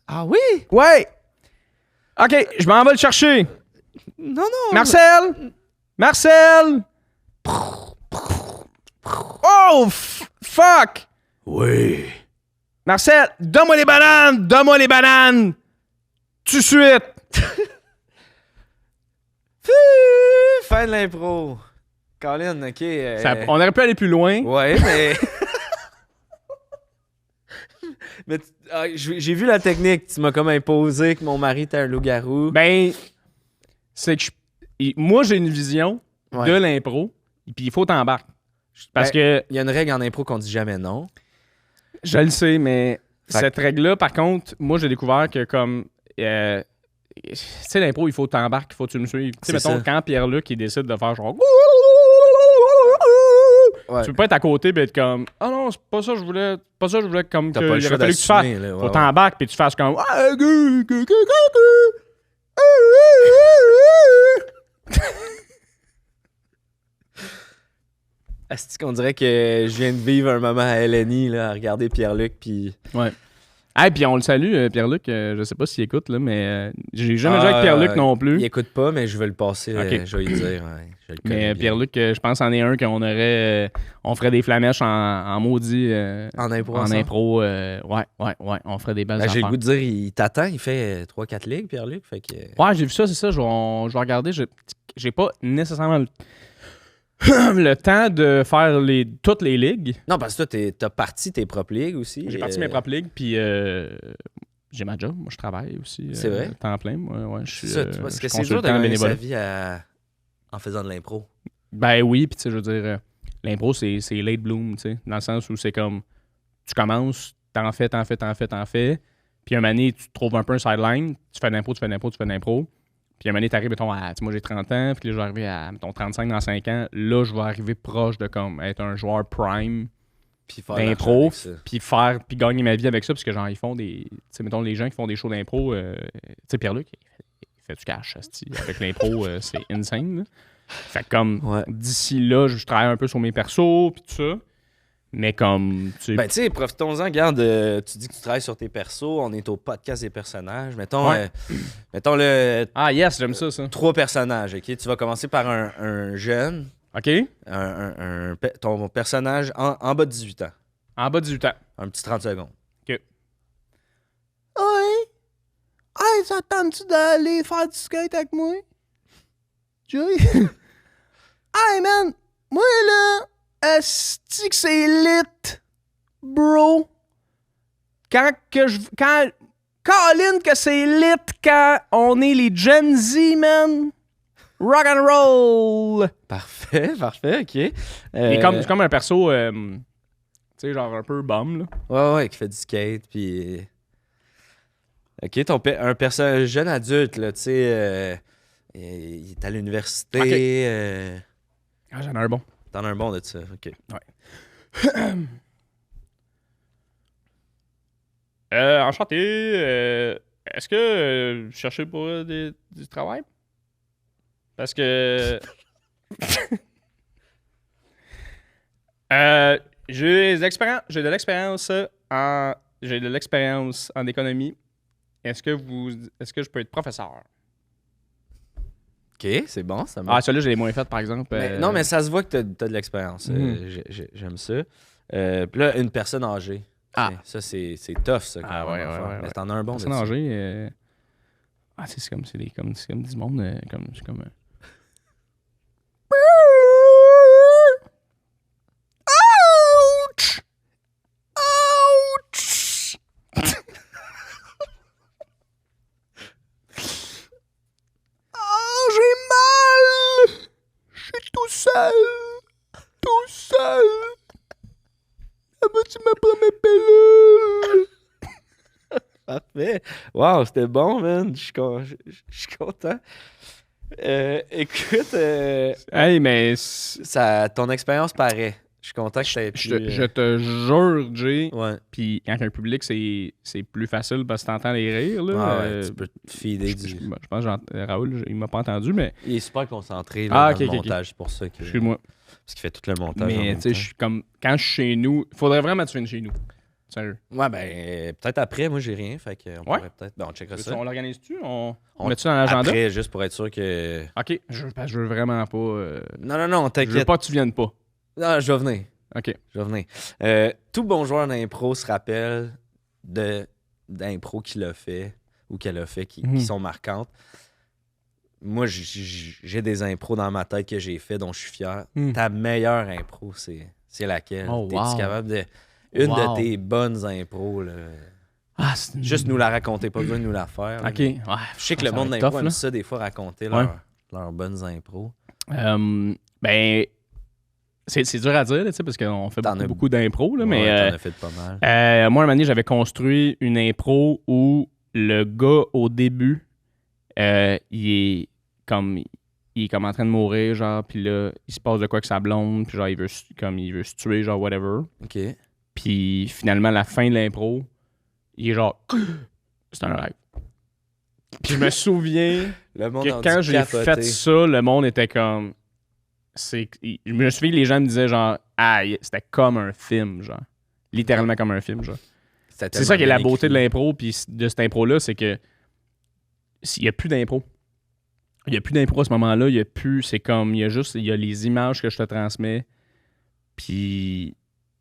Ah oui? Ouais. OK, je m'en vais le chercher. Non. Marcel! Oh, fuck! Oui. Marcel, donne-moi les bananes! Tout de suite! Fin de l'impro. Colin, OK. On aurait pu aller plus loin. Ouais, mais... mais j'ai vu la technique. Tu m'as comme imposé que mon mari était un loup-garou. Ben, c'est que moi, j'ai une vision de l'impro, puis il faut t'embarquer. Parce que... Il y a une règle en impro qu'on dit jamais non. Je le sais, mais cette règle-là, par contre, moi, j'ai découvert que comme... tu sais, l'impro, il faut t'embarquer, il faut que tu me suives. Tu sais, mettons, quand Pierre-Luc, il décide de faire genre... Ouais. Tu peux pas être à côté et être comme « Ah non, c'est pas ça, je voulais comme que... » Il aurait fallu que tu fasses. Faut t'embarquer puis tu fasses comme... Est-ce qu'on dirait que je viens de vivre un moment à LNI, là, à regarder Pierre-Luc, puis... Ouais. Ah, puis on le salue, Pierre-Luc. Je sais pas s'il écoute, là, mais j'ai jamais joué avec Pierre-Luc non plus. Il écoute pas, mais je vais le passer. Ok. Je vais lui dire. Ouais, je le connais Mais bien. Pierre-Luc, je pense en est un qu'on aurait. On ferait des flamèches en maudit. En impro. En ensemble? impro. Ouais. On ferait des belles Ben, j'ai le affaires. goût de dire, il t'attend, il fait 3-4 ligues, Pierre-Luc. Fait que... Ouais, j'ai vu ça, c'est ça. Je vais regarder. J'ai pas nécessairement le temps de faire toutes les ligues. Non, parce que toi, t'as parti tes propres ligues aussi. J'ai parti mes propres ligues, puis j'ai ma job. Moi, je travaille aussi. C'est vrai? Temps plein. Ouais, je suis. C'est ça, parce je que suis c'est dur de consultant gagner sa bénévolat. vie en faisant de l'impro. Ben oui, puis tu sais, je veux dire, l'impro, c'est late bloom, tu sais, dans le sens où c'est comme, tu commences, t'en fais, puis un moment donné, tu trouves un peu un sideline, tu fais de l'impro, puis un moment donné, t'arrives, mettons, tu sais, moi j'ai 30 ans, puis là, je vais arriver à, mettons, 35 dans 5 ans, là, je vais arriver proche de, comme, être un joueur prime Puis faire d'impro, l'argent avec ça. puis gagner ma vie avec ça, parce que, genre, ils font des, tu sais, mettons, les gens qui font des shows d'impro, tu sais, Pierre-Luc, il fait du cash, asti, avec l'impro, c'est insane, là. Fait que comme, Ouais. d'ici là, je travaille un peu sur mes persos, puis tout ça. Mais comme, tu sais... Ben, tu sais, profitons-en. Regarde, tu dis que tu travailles sur tes persos. On est au podcast des personnages. Mettons, Ouais. mettons le Ah yes, j'aime ça. 3 personnages, OK? Tu vas commencer par un jeune, OK? ton personnage en bas de 18 ans. En bas de 18 ans. Un petit 30 secondes. OK. Ouais. Hey, ça tente-tu d'aller faire du skate avec moi? Joey? Hey, man! Moi, là, est-ce que c'est lit, bro? Colin, que c'est lit quand on est les Gen Z, man! Rock and roll! Parfait, OK. Et c'est comme un perso, tu sais, genre un peu bum, là. Ouais, qui fait du skate, puis... OK, un personnage jeune adulte, là, tu sais, il est à l'université. OK. Ah, j'en ai un bon. T'en as un bon de ça, OK. Enchanté. Est-ce que vous cherchez pour du travail? Parce que... j'ai de l'expérience en économie. Est-ce que je peux être professeur? OK, c'est bon, ça Ah, marche. celui-là, je l'ai moins fait, par exemple. Non, mais ça se voit que t'as de l'expérience. J'aime ça. Puis là, une personne âgée. Ah. Ça, c'est tough, ça. Quand Ah, même, ouais, à faire. ouais. Mais t'en as un bon de personne ça. âgée. Ah, c'est comme du monde. C'est comme... Ouch! Ouch! Oh, j'ai mal! Je suis tout seul! Tout seul! Ah ben, tu m'apprends mes pilules! Parfait. Wow, c'était bon, man. Je suis content. Écoute, Hey, mais... ton expérience paraît. Je suis content que t'aies pu... Je te jure, Jay. Ouais. Puis quand un public, c'est plus facile parce que t'entends les rires. Là, Ah ouais, tu peux te feeder je pense que Raoul, il m'a pas entendu, mais Il est super concentré là, Ah, dans le ok, ok, montage. C'est pour ça que... excuse-moi. Parce qu'il fait tout le montage en Mais même tu sais, temps. je suis comme. Quand je suis chez nous, il faudrait vraiment que tu viennes chez nous. Sérieux. Ouais, ben, peut-être après. Moi, j'ai rien. Fait qu'on Ouais. pourrait peut-être... Ben, on checkera ça. On l'organise-tu? On met-tu dans l'agenda? Après, juste pour être sûr que... Ok, parce que je veux vraiment pas. Non, Je veux t'inquiète. pas que tu viennes pas. Non, je vais venir. Ok. Je vais venir. Tout bon joueur d'impro se rappelle d'impro qu'il a fait ou qu'elle a fait qui sont marquantes. Moi, j'ai des impros dans ma tête que j'ai fait dont je suis fier. Ta meilleure impro, c'est laquelle? Oh, T'es-tu wow. capable de... Une Wow. de tes bonnes impros, là. Ah, Juste nous la raconter, pas besoin de nous la faire. là. Ok. Ouais, Je sais que le ça monde va être d'impro tough, aime là. ça, des fois, raconter Ouais. leurs bonnes impros. Ben. C'est dur à dire, là, tu sais, parce qu'on fait T'en as- beaucoup d'impro, là, Ouais, mais. t'en as fait pas mal. Moi, un moment donné, j'avais construit une impro où le gars, au début, il est comme en train de mourir, genre, puis là, il se passe de quoi que sa blonde, puis genre, il veut se tuer, genre, whatever. OK. Puis finalement, à la fin de l'impro, il est genre, c'est un rêve. Puis je me souviens Le monde que a quand dû j'ai capoter. fait ça, le monde était comme. Je me souviens que les gens me disaient genre, ah, c'était comme un film, genre. Littéralement comme un film, genre. C'est ça qui est la beauté de l'impro, puis de cette impro-là, c'est que il n'y a plus d'impro. Il n'y a plus d'impro à ce moment-là. Il y a plus. C'est comme. Il y a les images que je te transmets. Puis.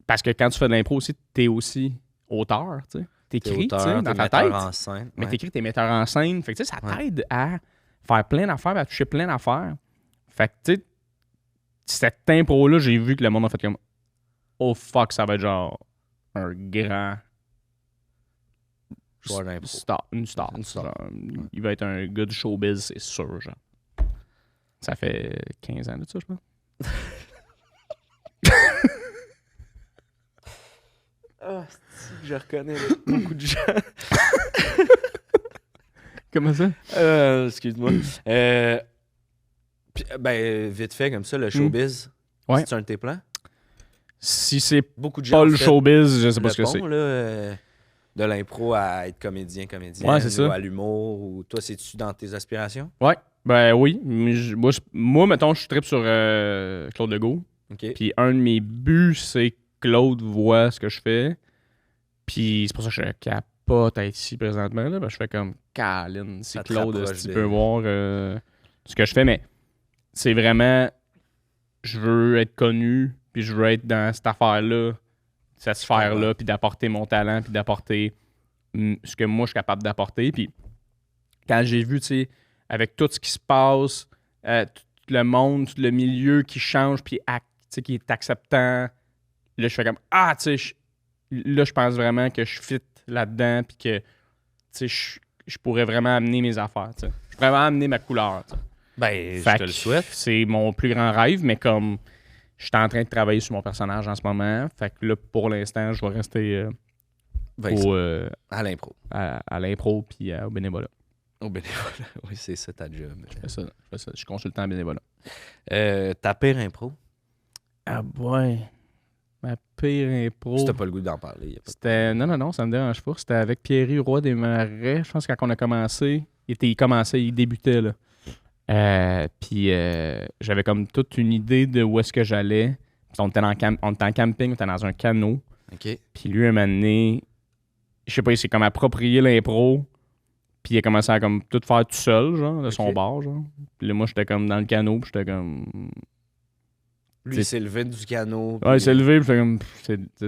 Parce que quand tu fais de l'impro aussi, t'es aussi auteur, tu sais. T'écris, tu sais, dans ta tête. En scène, mais t'écris, t'es metteur en scène. Fait que, tu sais, ça t'aide à faire plein d'affaires, à toucher plein d'affaires. Fait que, tu sais, cette impro-là, j'ai vu que le monde a fait comme. Oh fuck, ça va être genre. Un grand. Joueur d'impro. Une star. Genre, il va être un gars du showbiz, c'est sûr, genre. Ça fait 15 ans de ça, je pense. Je reconnais beaucoup de gens. Comment ça? Excuse-moi. Vite fait, comme ça, le showbiz, Ouais. c'est un de tes plans? Si c'est Beaucoup de gens pas le ont fait showbiz, je sais pas le ce que c'est. pont, là, de l'impro à être comédien, Ouais, c'est ça. ou à l'humour, ou toi, c'est-tu dans tes aspirations? Ouais, ben oui. Moi, mettons, je trippe sur Claude Legault. OK. Puis un de mes buts, c'est que Claude voit ce que je fais. Puis c'est pour ça que je capote à être ici présentement. Là. Ben, je fais comme Caline, si Ça te Claude rapproche tu de- peux voir ce que je fais. Mais c'est vraiment, je veux être connu, puis je veux être dans cette affaire-là, cette sphère-là, puis d'apporter mon talent, puis d'apporter ce que moi je suis capable d'apporter. Puis quand j'ai vu, tu sais, avec tout ce qui se passe, tout le monde, tout le milieu qui change, puis qui est acceptant, là, je fais comme tu sais, là, je pense vraiment que je fit là-dedans, puis que, tu sais, je pourrais vraiment amener mes affaires, tu sais. Je pourrais vraiment amener ma couleur, tu sais. Ben, Fait je te le que souhaite. C'est mon plus grand rêve, mais comme je suis en train de travailler sur mon personnage en ce moment, fait que là, pour l'instant, je vais rester À l'impro. à l'impro puis au bénévolat. Au bénévolat. Oui, c'est ça ta job. Je fais ça. Je suis consultant en bénévolat. Ta pire impro? Ah ouais. Ma pire impro. Si t'as pas le goût d'en parler. Y a pas de- C'était. Non, ça me dérange pas. C'était avec Pierre Roy des Marais. Je pense que quand on a commencé, il débutait là. Puis j'avais comme toute une idée de où est-ce que j'allais. Puis on était en camping, on était dans un canot. OK. Puis lui, un moment donné, je sais pas, il s'est comme approprié l'impro. Puis il a commencé à comme tout faire tout seul, genre, de son Ok. bar, genre. Puis là, moi, j'étais comme dans le canot, puis j'étais comme. Lui, il s'est levé du canot. Ouais, il s'est levé, puis j'étais comme.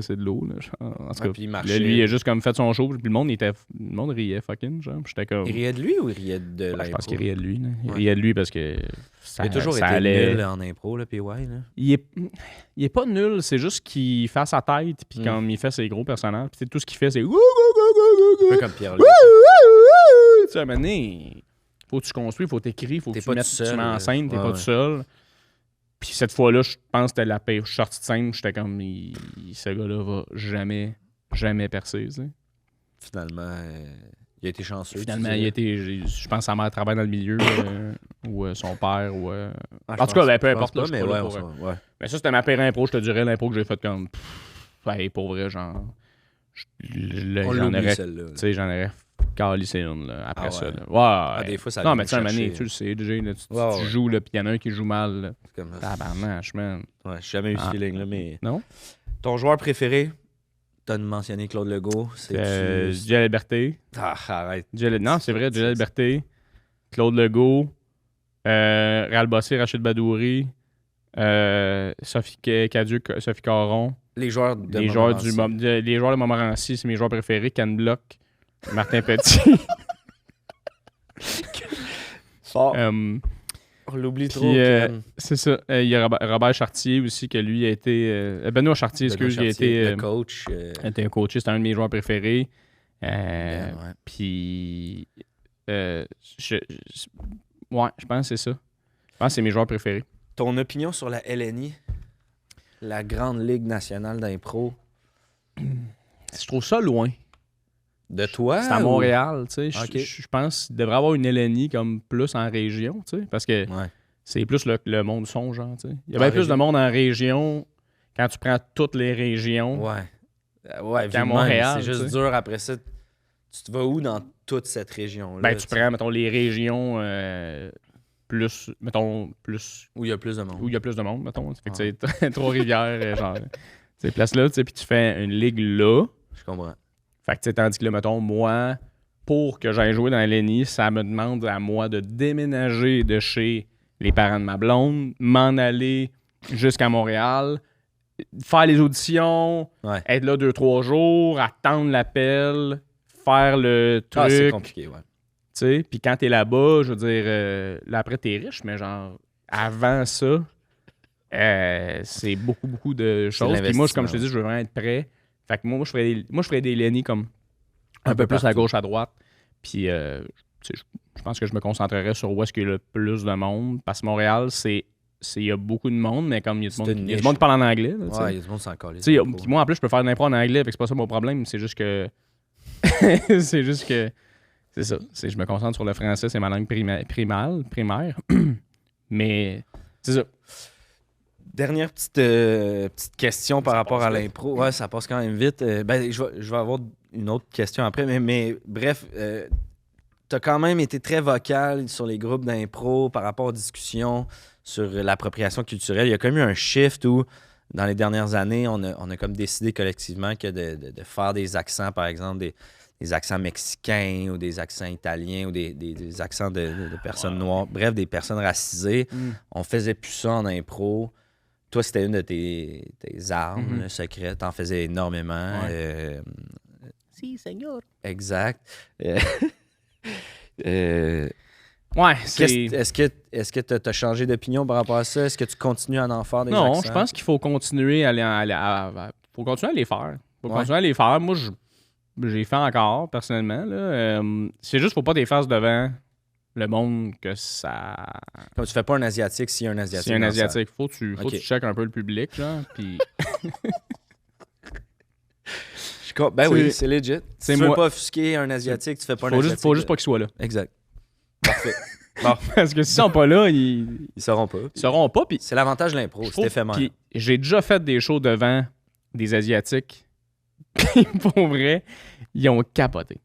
C'est de l'eau, là. Genre. En tout cas, Puis il là, marchait. lui, il a juste comme fait son show, puis le monde riait fucking, genre. Puis j'étais comme. Il riait de lui ou il riait de l'impro? Je pense qu'il riait de lui, là. Il Ouais. riait de lui parce que. Ça, Il a toujours ça été allait... nul en impro, là, PY. Là. Il est pas nul, c'est juste qu'il fait sa tête, puis comme il fait ses gros personnages, puis tout ce qu'il fait, c'est. Un peu comme Pierre-Luc. Tu sais, à un moment donné, faut que tu construis, faut t'écrire, faut que T'es tu pas mettes, tout seul, tu mets en là. scène, t'es Ouais, pas ouais. tout seul. Puis cette fois-là, je pense que c'était la pire. Je suis sorti de scène, j'étais comme, ce gars-là va jamais percer, tu sais. Finalement, il a été chanceux. Finalement, tu dirais. je pense que sa mère travaille dans le milieu, ou son père, ou... Ah, en tout cas, ben, peu je pense importe, là, pas, je mais suis pas ouais, là on pour, s'en- ouais. Mais ça, c'était ma pire impro, je te dirais, l'impro que j'ai faite comme... Ouais, pour vrai, genre... On J'en l'oublie, aurais... celle-là. Tu sais, j'en aurais calissé une, là, après Ah ça. ouais. Là. Ouais. Ah, des fois, ça non, vient mais tu sais, un moment donné, chercher. tu le sais, DJ, là, tu Ouais. joues, là, puis il y en a un qui joue mal. Là. C'est comme ça. Tabarnache, man. Ouais, j'ai jamais eu ce Ah. feeling-là, mais. Non? Ton joueur préféré? T'as mentionné Claude Legault. C'est Gilles Liberté. arrête. Non, c'est vrai, Gilles Liberté. Claude Legault. Réal Bossé, Rachid Badouri. Sophie Cadieux, Sophie Caron. Les joueurs de Les joueurs de Montmorency, c'est mes joueurs préférés. Ken Block, Martin Petit. Fort. Euh, On l'oublie puis, trop. Ken. c'est ça. Il y a Robert Chartier aussi, que lui a été... Benoît Chartier, Benoît excuse, il a Chartier, été... le coach. était un coach, c'était un de mes joueurs préférés. Ouais. Puis... je pense que c'est ça. Je pense que c'est mes joueurs préférés. Ton opinion sur la LNI, la grande ligue nationale d'impro, Je trouve ça loin. de toi? C'est à ou- Montréal, tu sais. Ok. Je pense qu'il devrait avoir une LNI comme plus en région, tu sais, parce que Ouais. c'est plus le monde son, genre, tu sais. Il y a En bien plus région. de monde en région quand tu prends toutes les régions. Ouais. Ouais, Qu'à vu de Montréal, même, c'est juste tu sais. dur après ça. Tu te vas où dans toute cette région-là? Ben, tu prends, mettons, les régions plus, mettons, plus, Où il y a plus de monde. où il y a plus de monde, mettons. Fait que, tu sais, Trois-Rivières, genre, ces places-là, tu sais, puis tu fais une ligue là. Je comprends. Fait que, tu sais, tandis que là, mettons, moi, pour que j'aille jouer dans LNI, ça me demande à moi de déménager de chez les parents de ma blonde, m'en aller jusqu'à Montréal, faire les auditions, être là 2-3 jours, attendre l'appel, faire le truc. Ah, c'est compliqué, ouais. Tu sais, puis quand t'es là-bas, je veux dire, là après t'es riche, mais genre, avant ça, c'est beaucoup de choses. Puis moi, comme je te dis, je veux vraiment être prêt. Fait que moi, je ferais des LNI comme un peu plus à gauche, à droite. Puis, je pense que je me concentrerais sur où est-ce qu'il y a le plus de monde. Parce que Montréal, il y a beaucoup de monde, mais comme il y a du monde qui parle en anglais. Là, il y a du monde sans coller. Puis moi, en plus, je peux faire n'importe en anglais, fait que c'est pas ça mon problème. C'est juste que. C'est ça. Je me concentre sur le français, c'est ma langue primaire. Mais c'est ça. Dernière petite question par rapport à l'impro. Ouais, ça passe quand même vite. Je vais avoir une autre question après, mais bref, tu as quand même été très vocal sur les groupes d'impro par rapport aux discussions sur l'appropriation culturelle. Il y a quand même eu un shift où, dans les dernières années, on a comme décidé collectivement que de faire des accents, par exemple, des accents mexicains ou des accents italiens ou des accents de personnes noires, bref, des personnes racisées. On faisait plus ça en impro. Toi, c'était une de tes armes secrètes. T'en faisais énormément. Ouais. Si, Seigneur. Exact. Ouais, Est-ce que tu as changé d'opinion par rapport à ça? Est-ce que tu continues à en faire des accents? Non, je pense qu'il faut continuer faut continuer à les faire. Continuer à les faire. Moi, j'ai fait encore, personnellement. Là. C'est juste qu'il ne faut pas des faces devant le monde que ça... Comme tu fais pas un Asiatique s'il y a un Asiatique. S'il y a un Asiatique, faut que tu checkes un peu le public, genre, puis... Ben oui, c'est legit. Si tu veux pas offusquer un Asiatique, tu fais pas un Asiatique. Faut juste pas qu'il soit là. Exact. Parfait. Bon. Parce que s'ils sont pas là, ils sauront pas. Ils sauront pas. Puis c'est l'avantage de l'impro, c'est éphémère. Puis j'ai déjà fait des shows devant des Asiatiques. Puis pour vrai, ils ont capoté.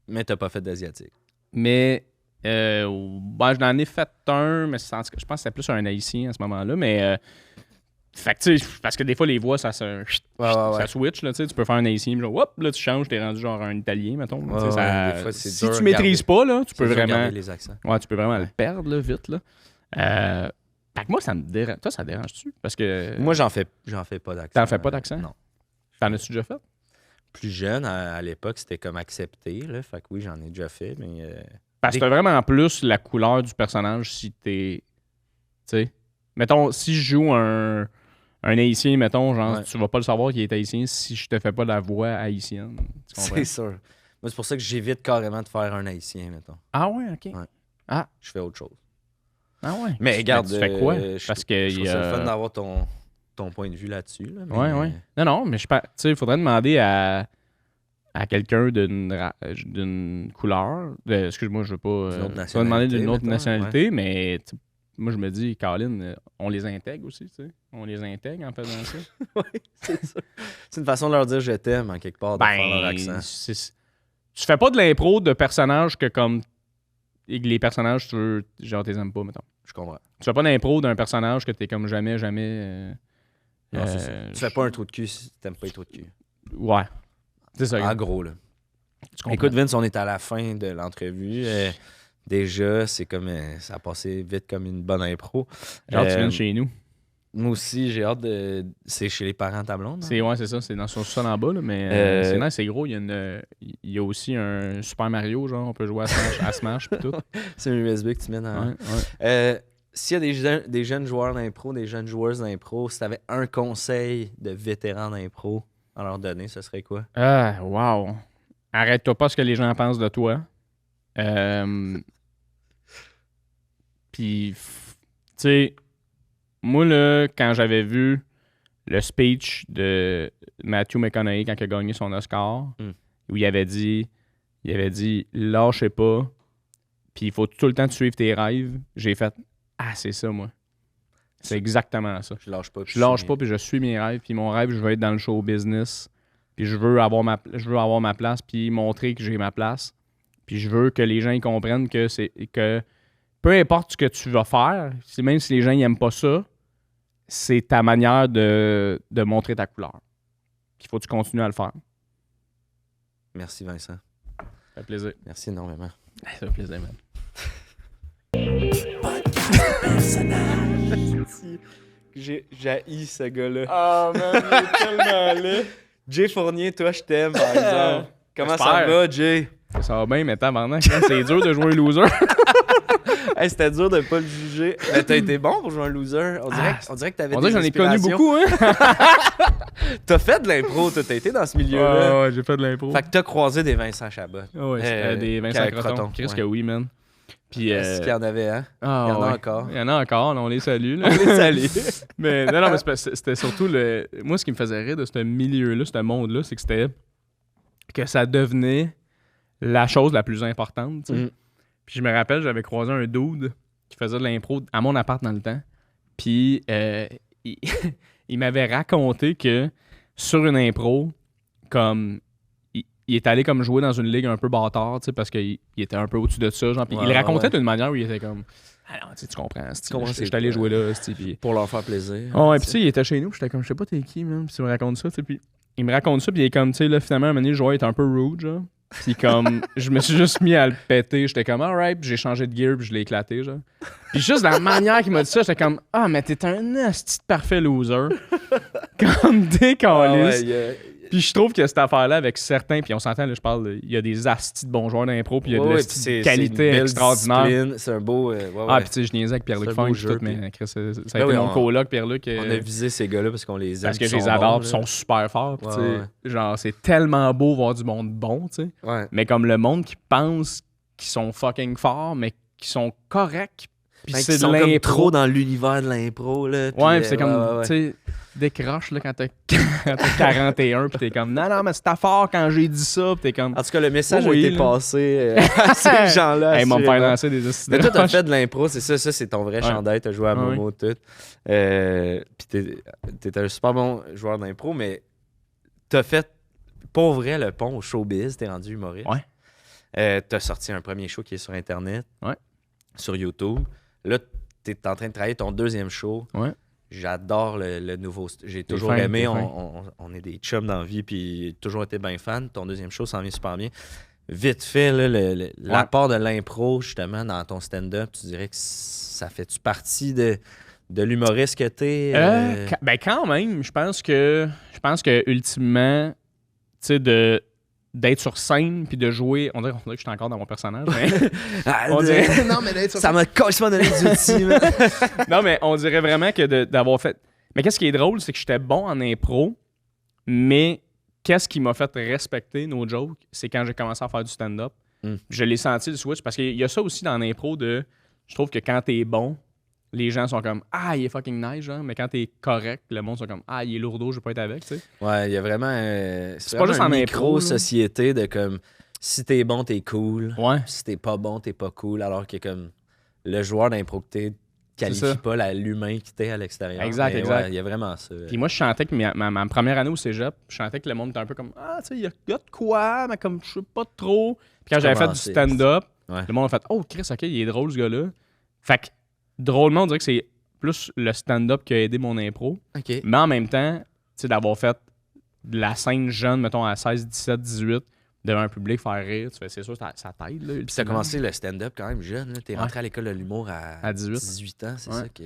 Mais t'as pas fait d'Asiatique. Mais j'en ai fait un, mais je pense que c'était plus un Haïtien à ce moment-là. Mais fait que tu sais, parce que des fois les voix, ça switch, là, tu peux faire un Haïtien, genre, hop, là tu changes, t'es rendu genre un Italien, mettons. Des fois, si tu maîtrises pas, là, tu peux vraiment. Les accents. Ouais, tu peux vraiment le perdre là, vite. Là. Fait que moi, ça me dérange. Toi, ça dérange-tu? Parce que. Moi, j'en fais pas d'accent. T'en fais pas d'accent? Non. T'en as-tu déjà fait? Plus jeune, à l'époque, c'était comme accepté, là. Fait que oui, j'en ai déjà fait, mais. Parce que t'as vraiment plus la couleur du personnage si t'es. Tu sais. Mettons, si je joue un haïtien, mettons, genre, tu vas pas le savoir qu'il est haïtien si je te fais pas la voix haïtienne. C'est sûr. Moi, c'est pour ça que j'évite carrément de faire un haïtien, mettons. Ah ouais, ok. Ouais. Ah. Je fais autre chose. Ah ouais. Mais regarde, tu fais quoi? Parce que je trouve ça le fun d'avoir ton point de vue là-dessus. Là, mais... Ouais. Non, mais tu sais, il faudrait demander à quelqu'un d'une couleur. Excuse-moi, je veux pas. Ça va demander d'une autre nationalité, mais moi, je me dis, Colin, on les intègre aussi, tu sais. On les intègre en faisant ça. Oui, c'est ça. C'est une façon de leur dire je t'aime, en quelque part, de faire leur accent. Tu fais pas de l'impro de personnages que comme les personnages, tu veux, genre, t'es aimes pas, mettons. Je comprends. Tu fais pas d'impro d'un personnage que t'es comme jamais. Non, c'est ça. Tu fais pas un trou de cul si t'aimes pas les trous de cul. Ouais. C'est ça. En gros, là. Écoute, Vince, on est à la fin de l'entrevue. Déjà, c'est comme ça a passé vite comme une bonne impro. Genre, tu viens de chez nous. Moi aussi, j'ai hâte de. C'est chez les parents de ta blonde? Ouais, c'est ça. C'est dans son sol en bas, là, mais c'est nice, c'est gros. Il y a aussi un Super Mario, genre, on peut jouer à Smash pis tout. C'est un USB que tu mets dans. Ouais. S'il y a des jeunes joueurs d'impro, des jeunes joueuses d'impro, si tu avais un conseil de vétéran d'impro à leur donner, ce serait quoi? Ah, wow. Arrête-toi pas ce que les gens pensent de toi. Puis, tu sais, moi, là, quand j'avais vu le speech de Matthew McConaughey quand il a gagné son Oscar, où il avait dit lâchez pas, puis il faut tout le temps te suivre tes rêves, j'ai fait c'est ça, moi. C'est exactement ça. Je lâche pas. Je lâche pas, puis je suis mes rêves, puis mon rêve, je veux être dans le show business, puis je veux avoir ma place, puis montrer que j'ai ma place, puis je veux que les gens ils comprennent que peu importe ce que tu vas faire, même si les gens n'aiment pas ça, c'est ta manière de montrer ta couleur. Puis il faut que tu continues à le faire. Merci, Vincent. Ça fait plaisir. Merci énormément. Ça fait plaisir, man. J'ai haï ce gars-là. Ah, man, il est tellement laid. Jay Fournier, toi, je t'aime, par exemple. Comment ça J'espère. va, Jay? Ça va bien, mais tabarnak, c'est dur de jouer un loser. Hey, c'était dur de pas le juger. Mais t'as été bon pour jouer un loser. On dirait que t'avais On des dirait que j'en ai connu inspirations. beaucoup, hein? T'as fait de l'impro, toi. T'as été dans ce milieu-là. Ouais, j'ai fait de l'impro. Fait que t'as croisé des Vincent Chabot. Ouais, des Vincent Croton. Chris que oui, man. Puis, Est-ce qu'il y en avait, hein? ah, Il y en a ouais. encore. Il y en a encore, là, on les salue. Là. On les salue. Mais non, mais c'était surtout le. Moi, ce qui me faisait rire de ce milieu-là, ce monde-là, c'est que c'était que ça devenait la chose la plus importante. Tu sais. Mm. Puis je me rappelle, j'avais croisé un dude qui faisait de l'impro à mon appart dans le temps. Puis il m'avait raconté que sur une impro, comme il est allé comme jouer dans une ligue un peu bâtard, tu sais, parce qu'il était un peu au-dessus de ça. Genre, puis il racontait d'une manière où il était comme ah non, tu comprends, je suis allé jouer là, puis Pour leur faire plaisir. ouais, puis tu sais, il était chez nous, puis j'étais comme je sais pas t'es qui, man, puis il me raconte ça, tu sais, puis il me raconte ça, puis il est comme tu sais là finalement à un moment donné, le joueur est un peu rude, genre. Puis comme je me suis juste mis à le péter, j'étais comme alright, puis j'ai changé de gear, puis je l'ai éclaté, genre. Puis juste la manière qu'il m'a dit ça, j'étais comme ah mais t'es un asti de parfait loser. Comme décaliste. Puis je trouve que cette affaire-là avec certains, puis on s'entend, là, je parle, il y a des astis de bons joueurs d'impro, puis il y a de la qualité extraordinaire. C'est un beau. Ah, puis tu sais, je niaisais avec Pierre-Luc Funk, tout, mais Chris, ça a été mon coloc, Pierre-Luc. On a visé ces gars-là parce qu'on les aime. Parce que je les adore, puis ils sont super forts. Puis, genre, c'est tellement beau voir du monde bon, tu sais. Ouais. Mais comme le monde qui pense qu'ils sont fucking forts, mais qui sont corrects. Puis Ben, c'est ils de sont comme l'impro. trop dans l'univers de l'impro, là. Ouais, puis c'est comme, tu sais, décroche là, quand t'as 41, puis t'es comme, non, mais c'était fort quand j'ai dit ça, puis t'es comme. En tout cas, le message a oui, été là. passé à ces gens-là. Hey, ils m'ont fait assurément. lancer des astuces. Mais toi, t'as fait de l'impro, c'est ça, c'est ton vrai Ouais. chandail, t'as joué à Ouais. Momo, tout. Puis t'es un super bon joueur d'impro, mais t'as fait, pour vrai, le pont au showbiz, t'es rendu humoriste. Ouais. T'as sorti un premier show qui est sur Internet, Ouais. sur YouTube. Là, t'es en train de travailler ton deuxième show. Ouais. J'adore le nouveau. J'ai toujours fin, aimé. t'es fin. On est des chums dans la vie, puis toujours été bien fan. Ton deuxième show s'en vient super bien. Vite fait, là, l'apport de l'impro, justement, dans ton stand-up, tu dirais que ça fait-tu partie de l'humoriste que t'es? Ben quand même, je pense que ultimement, tu sais, d'être sur scène puis de jouer, on dirait que je suis encore dans mon personnage, mais on dirait, non mais d'être sur Ça m'a complètement donné des outils. man. non mais on dirait vraiment que d'avoir fait. Mais qu'est-ce qui est drôle, c'est que j'étais bon en impro, mais qu'est-ce qui m'a fait respecter nos jokes, c'est quand j'ai commencé à faire du stand-up. Je l'ai senti le switch parce qu'il y a ça aussi dans l'impro de, je trouve que quand t'es bon, les gens sont comme ah il est fucking nice genre, mais quand t'es correct, le monde sont comme ah il est lourdeau, je veux pas être avec, tu sais. Ouais, il y a vraiment. C'est pas juste vraiment en une impro, micro-société de comme si t'es bon, t'es cool. Ouais. Si t'es pas bon, t'es pas cool. Alors que comme le joueur d'impro que t'es qualifie ça. pas l'humain qui t'es à l'extérieur. Exact, Mais exact. ouais, il y a vraiment ça. Puis moi, je chantais que ma première année au cégep, je chantais que le monde était un peu comme ah, tu sais, il y a de quoi, mais comme je sais pas trop. Puis quand j'avais fait du Commencé, stand-up, Ouais. le monde a fait oh, Chris, ok, il est drôle ce gars-là. Fait que drôlement, on dirait que c'est plus le stand-up qui a aidé mon impro. OK. Mais en même temps, tu sais, d'avoir fait de la scène jeune, mettons à 16, 17, 18, devant un public, faire rire, tu fais, c'est sûr, ça t'aide. Là, Puis t'as commencé le stand-up quand même jeune. Là. T'es rentré à l'école de l'humour à 18. ans. C'est Ouais. ça que.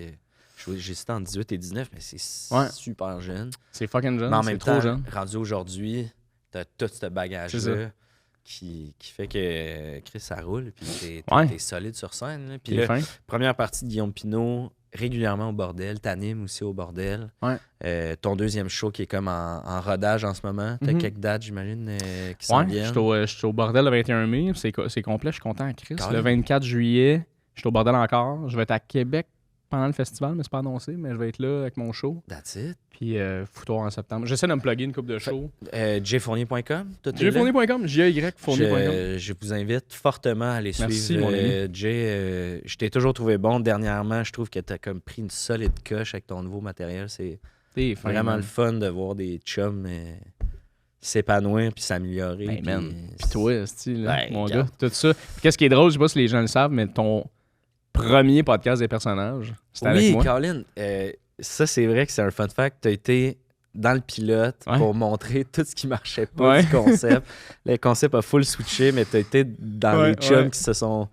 J'ai cité entre 18 et 19, mais c'est Ouais. super jeune. C'est fucking jeune, Mais en c'est même trop temps, jeune. rendu aujourd'hui, t'as tout ce C'est ça. bagage-là qui fait que Chris, ça roule. Puis Ouais. t'es solide sur scène. Là. Puis T'es là, fin. première partie de Guillaume Pinot, régulièrement au bordel. T'animes aussi au bordel. Ouais. Ton deuxième show qui est comme en rodage en ce moment. T'as Mhm. quelques dates, j'imagine, qui s'en Ouais, je viennent. suis au bordel le 21 mai, c'est complet, je suis content à Chris. Quand Le même. 24 juillet, je suis au bordel encore. Je vais être à Québec pendant le festival, mais c'est pas annoncé, mais je vais être là avec mon show. That's it. Puis Foutoir en septembre. J'essaie de me plugger une coupe de shows. jfournier.com. tout est là? jfournier.com, JayFournier.com. Je vous invite fortement à aller Merci, suivre mon ami. Jay. Je t'ai toujours trouvé bon. Dernièrement, je trouve que tu as comme pris une solide coche avec ton nouveau matériel. C'est T'es fin, vraiment man. le fun de voir des chums s'épanouir puis s'améliorer. Ben, puis- man. Puis toi, style, là, Ben, mon regarde. gars, tout ça. Puis qu'est-ce qui est drôle, je sais pas si les gens le savent, mais ton premier podcast des personnages, c'était avec Oui, moi. Colin, ça c'est vrai que c'est un fun fact. Tu as été dans le pilote Ouais. pour montrer tout ce qui marchait pas Ouais. du concept. Le concept a full switché, mais t'as été dans Ouais, les chums ouais. qui se sont...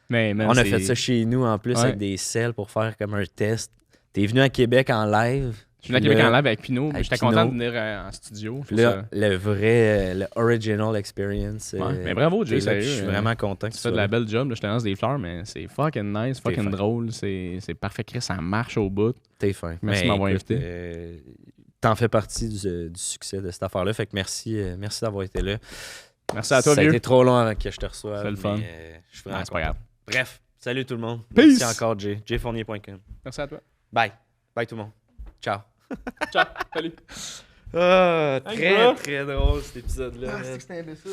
Mais, man, On a c'est- fait ça chez nous en plus Ouais. avec des selles pour faire comme un test. T'es venu à Québec en live. Je suis venu à puis Québec là- en live avec Pinot. avec J'étais Pinot. content de venir en studio. Puis là, le vrai, le original experience. Ouais, mais bravo, Jay, t'es là, puis sérieux, Je suis vraiment content que tu tu fais de sois la là. belle job. Là, je te lance des fleurs, mais c'est fucking nice, fucking fin. drôle. C'est parfait, Chris. Ça marche au bout. T'es fin. Merci Mais de m'avoir écoute, invité. T'en fais partie du succès de cette affaire-là. Fait que merci d'avoir été là. Merci à toi, Ça a vieux. été trop long avant que je te reçoive. C'est le fun. mais, je suis vraiment Ah, c'est pas content. grave. Bref, salut tout le monde. Peace. Merci encore, Jay. jfournier.com. Merci à toi. Bye. Bye tout le monde. Ciao. Ciao. Salut. Ah, Thanks, très, bro. très drôle cet épisode-là. man. c'était imbécile.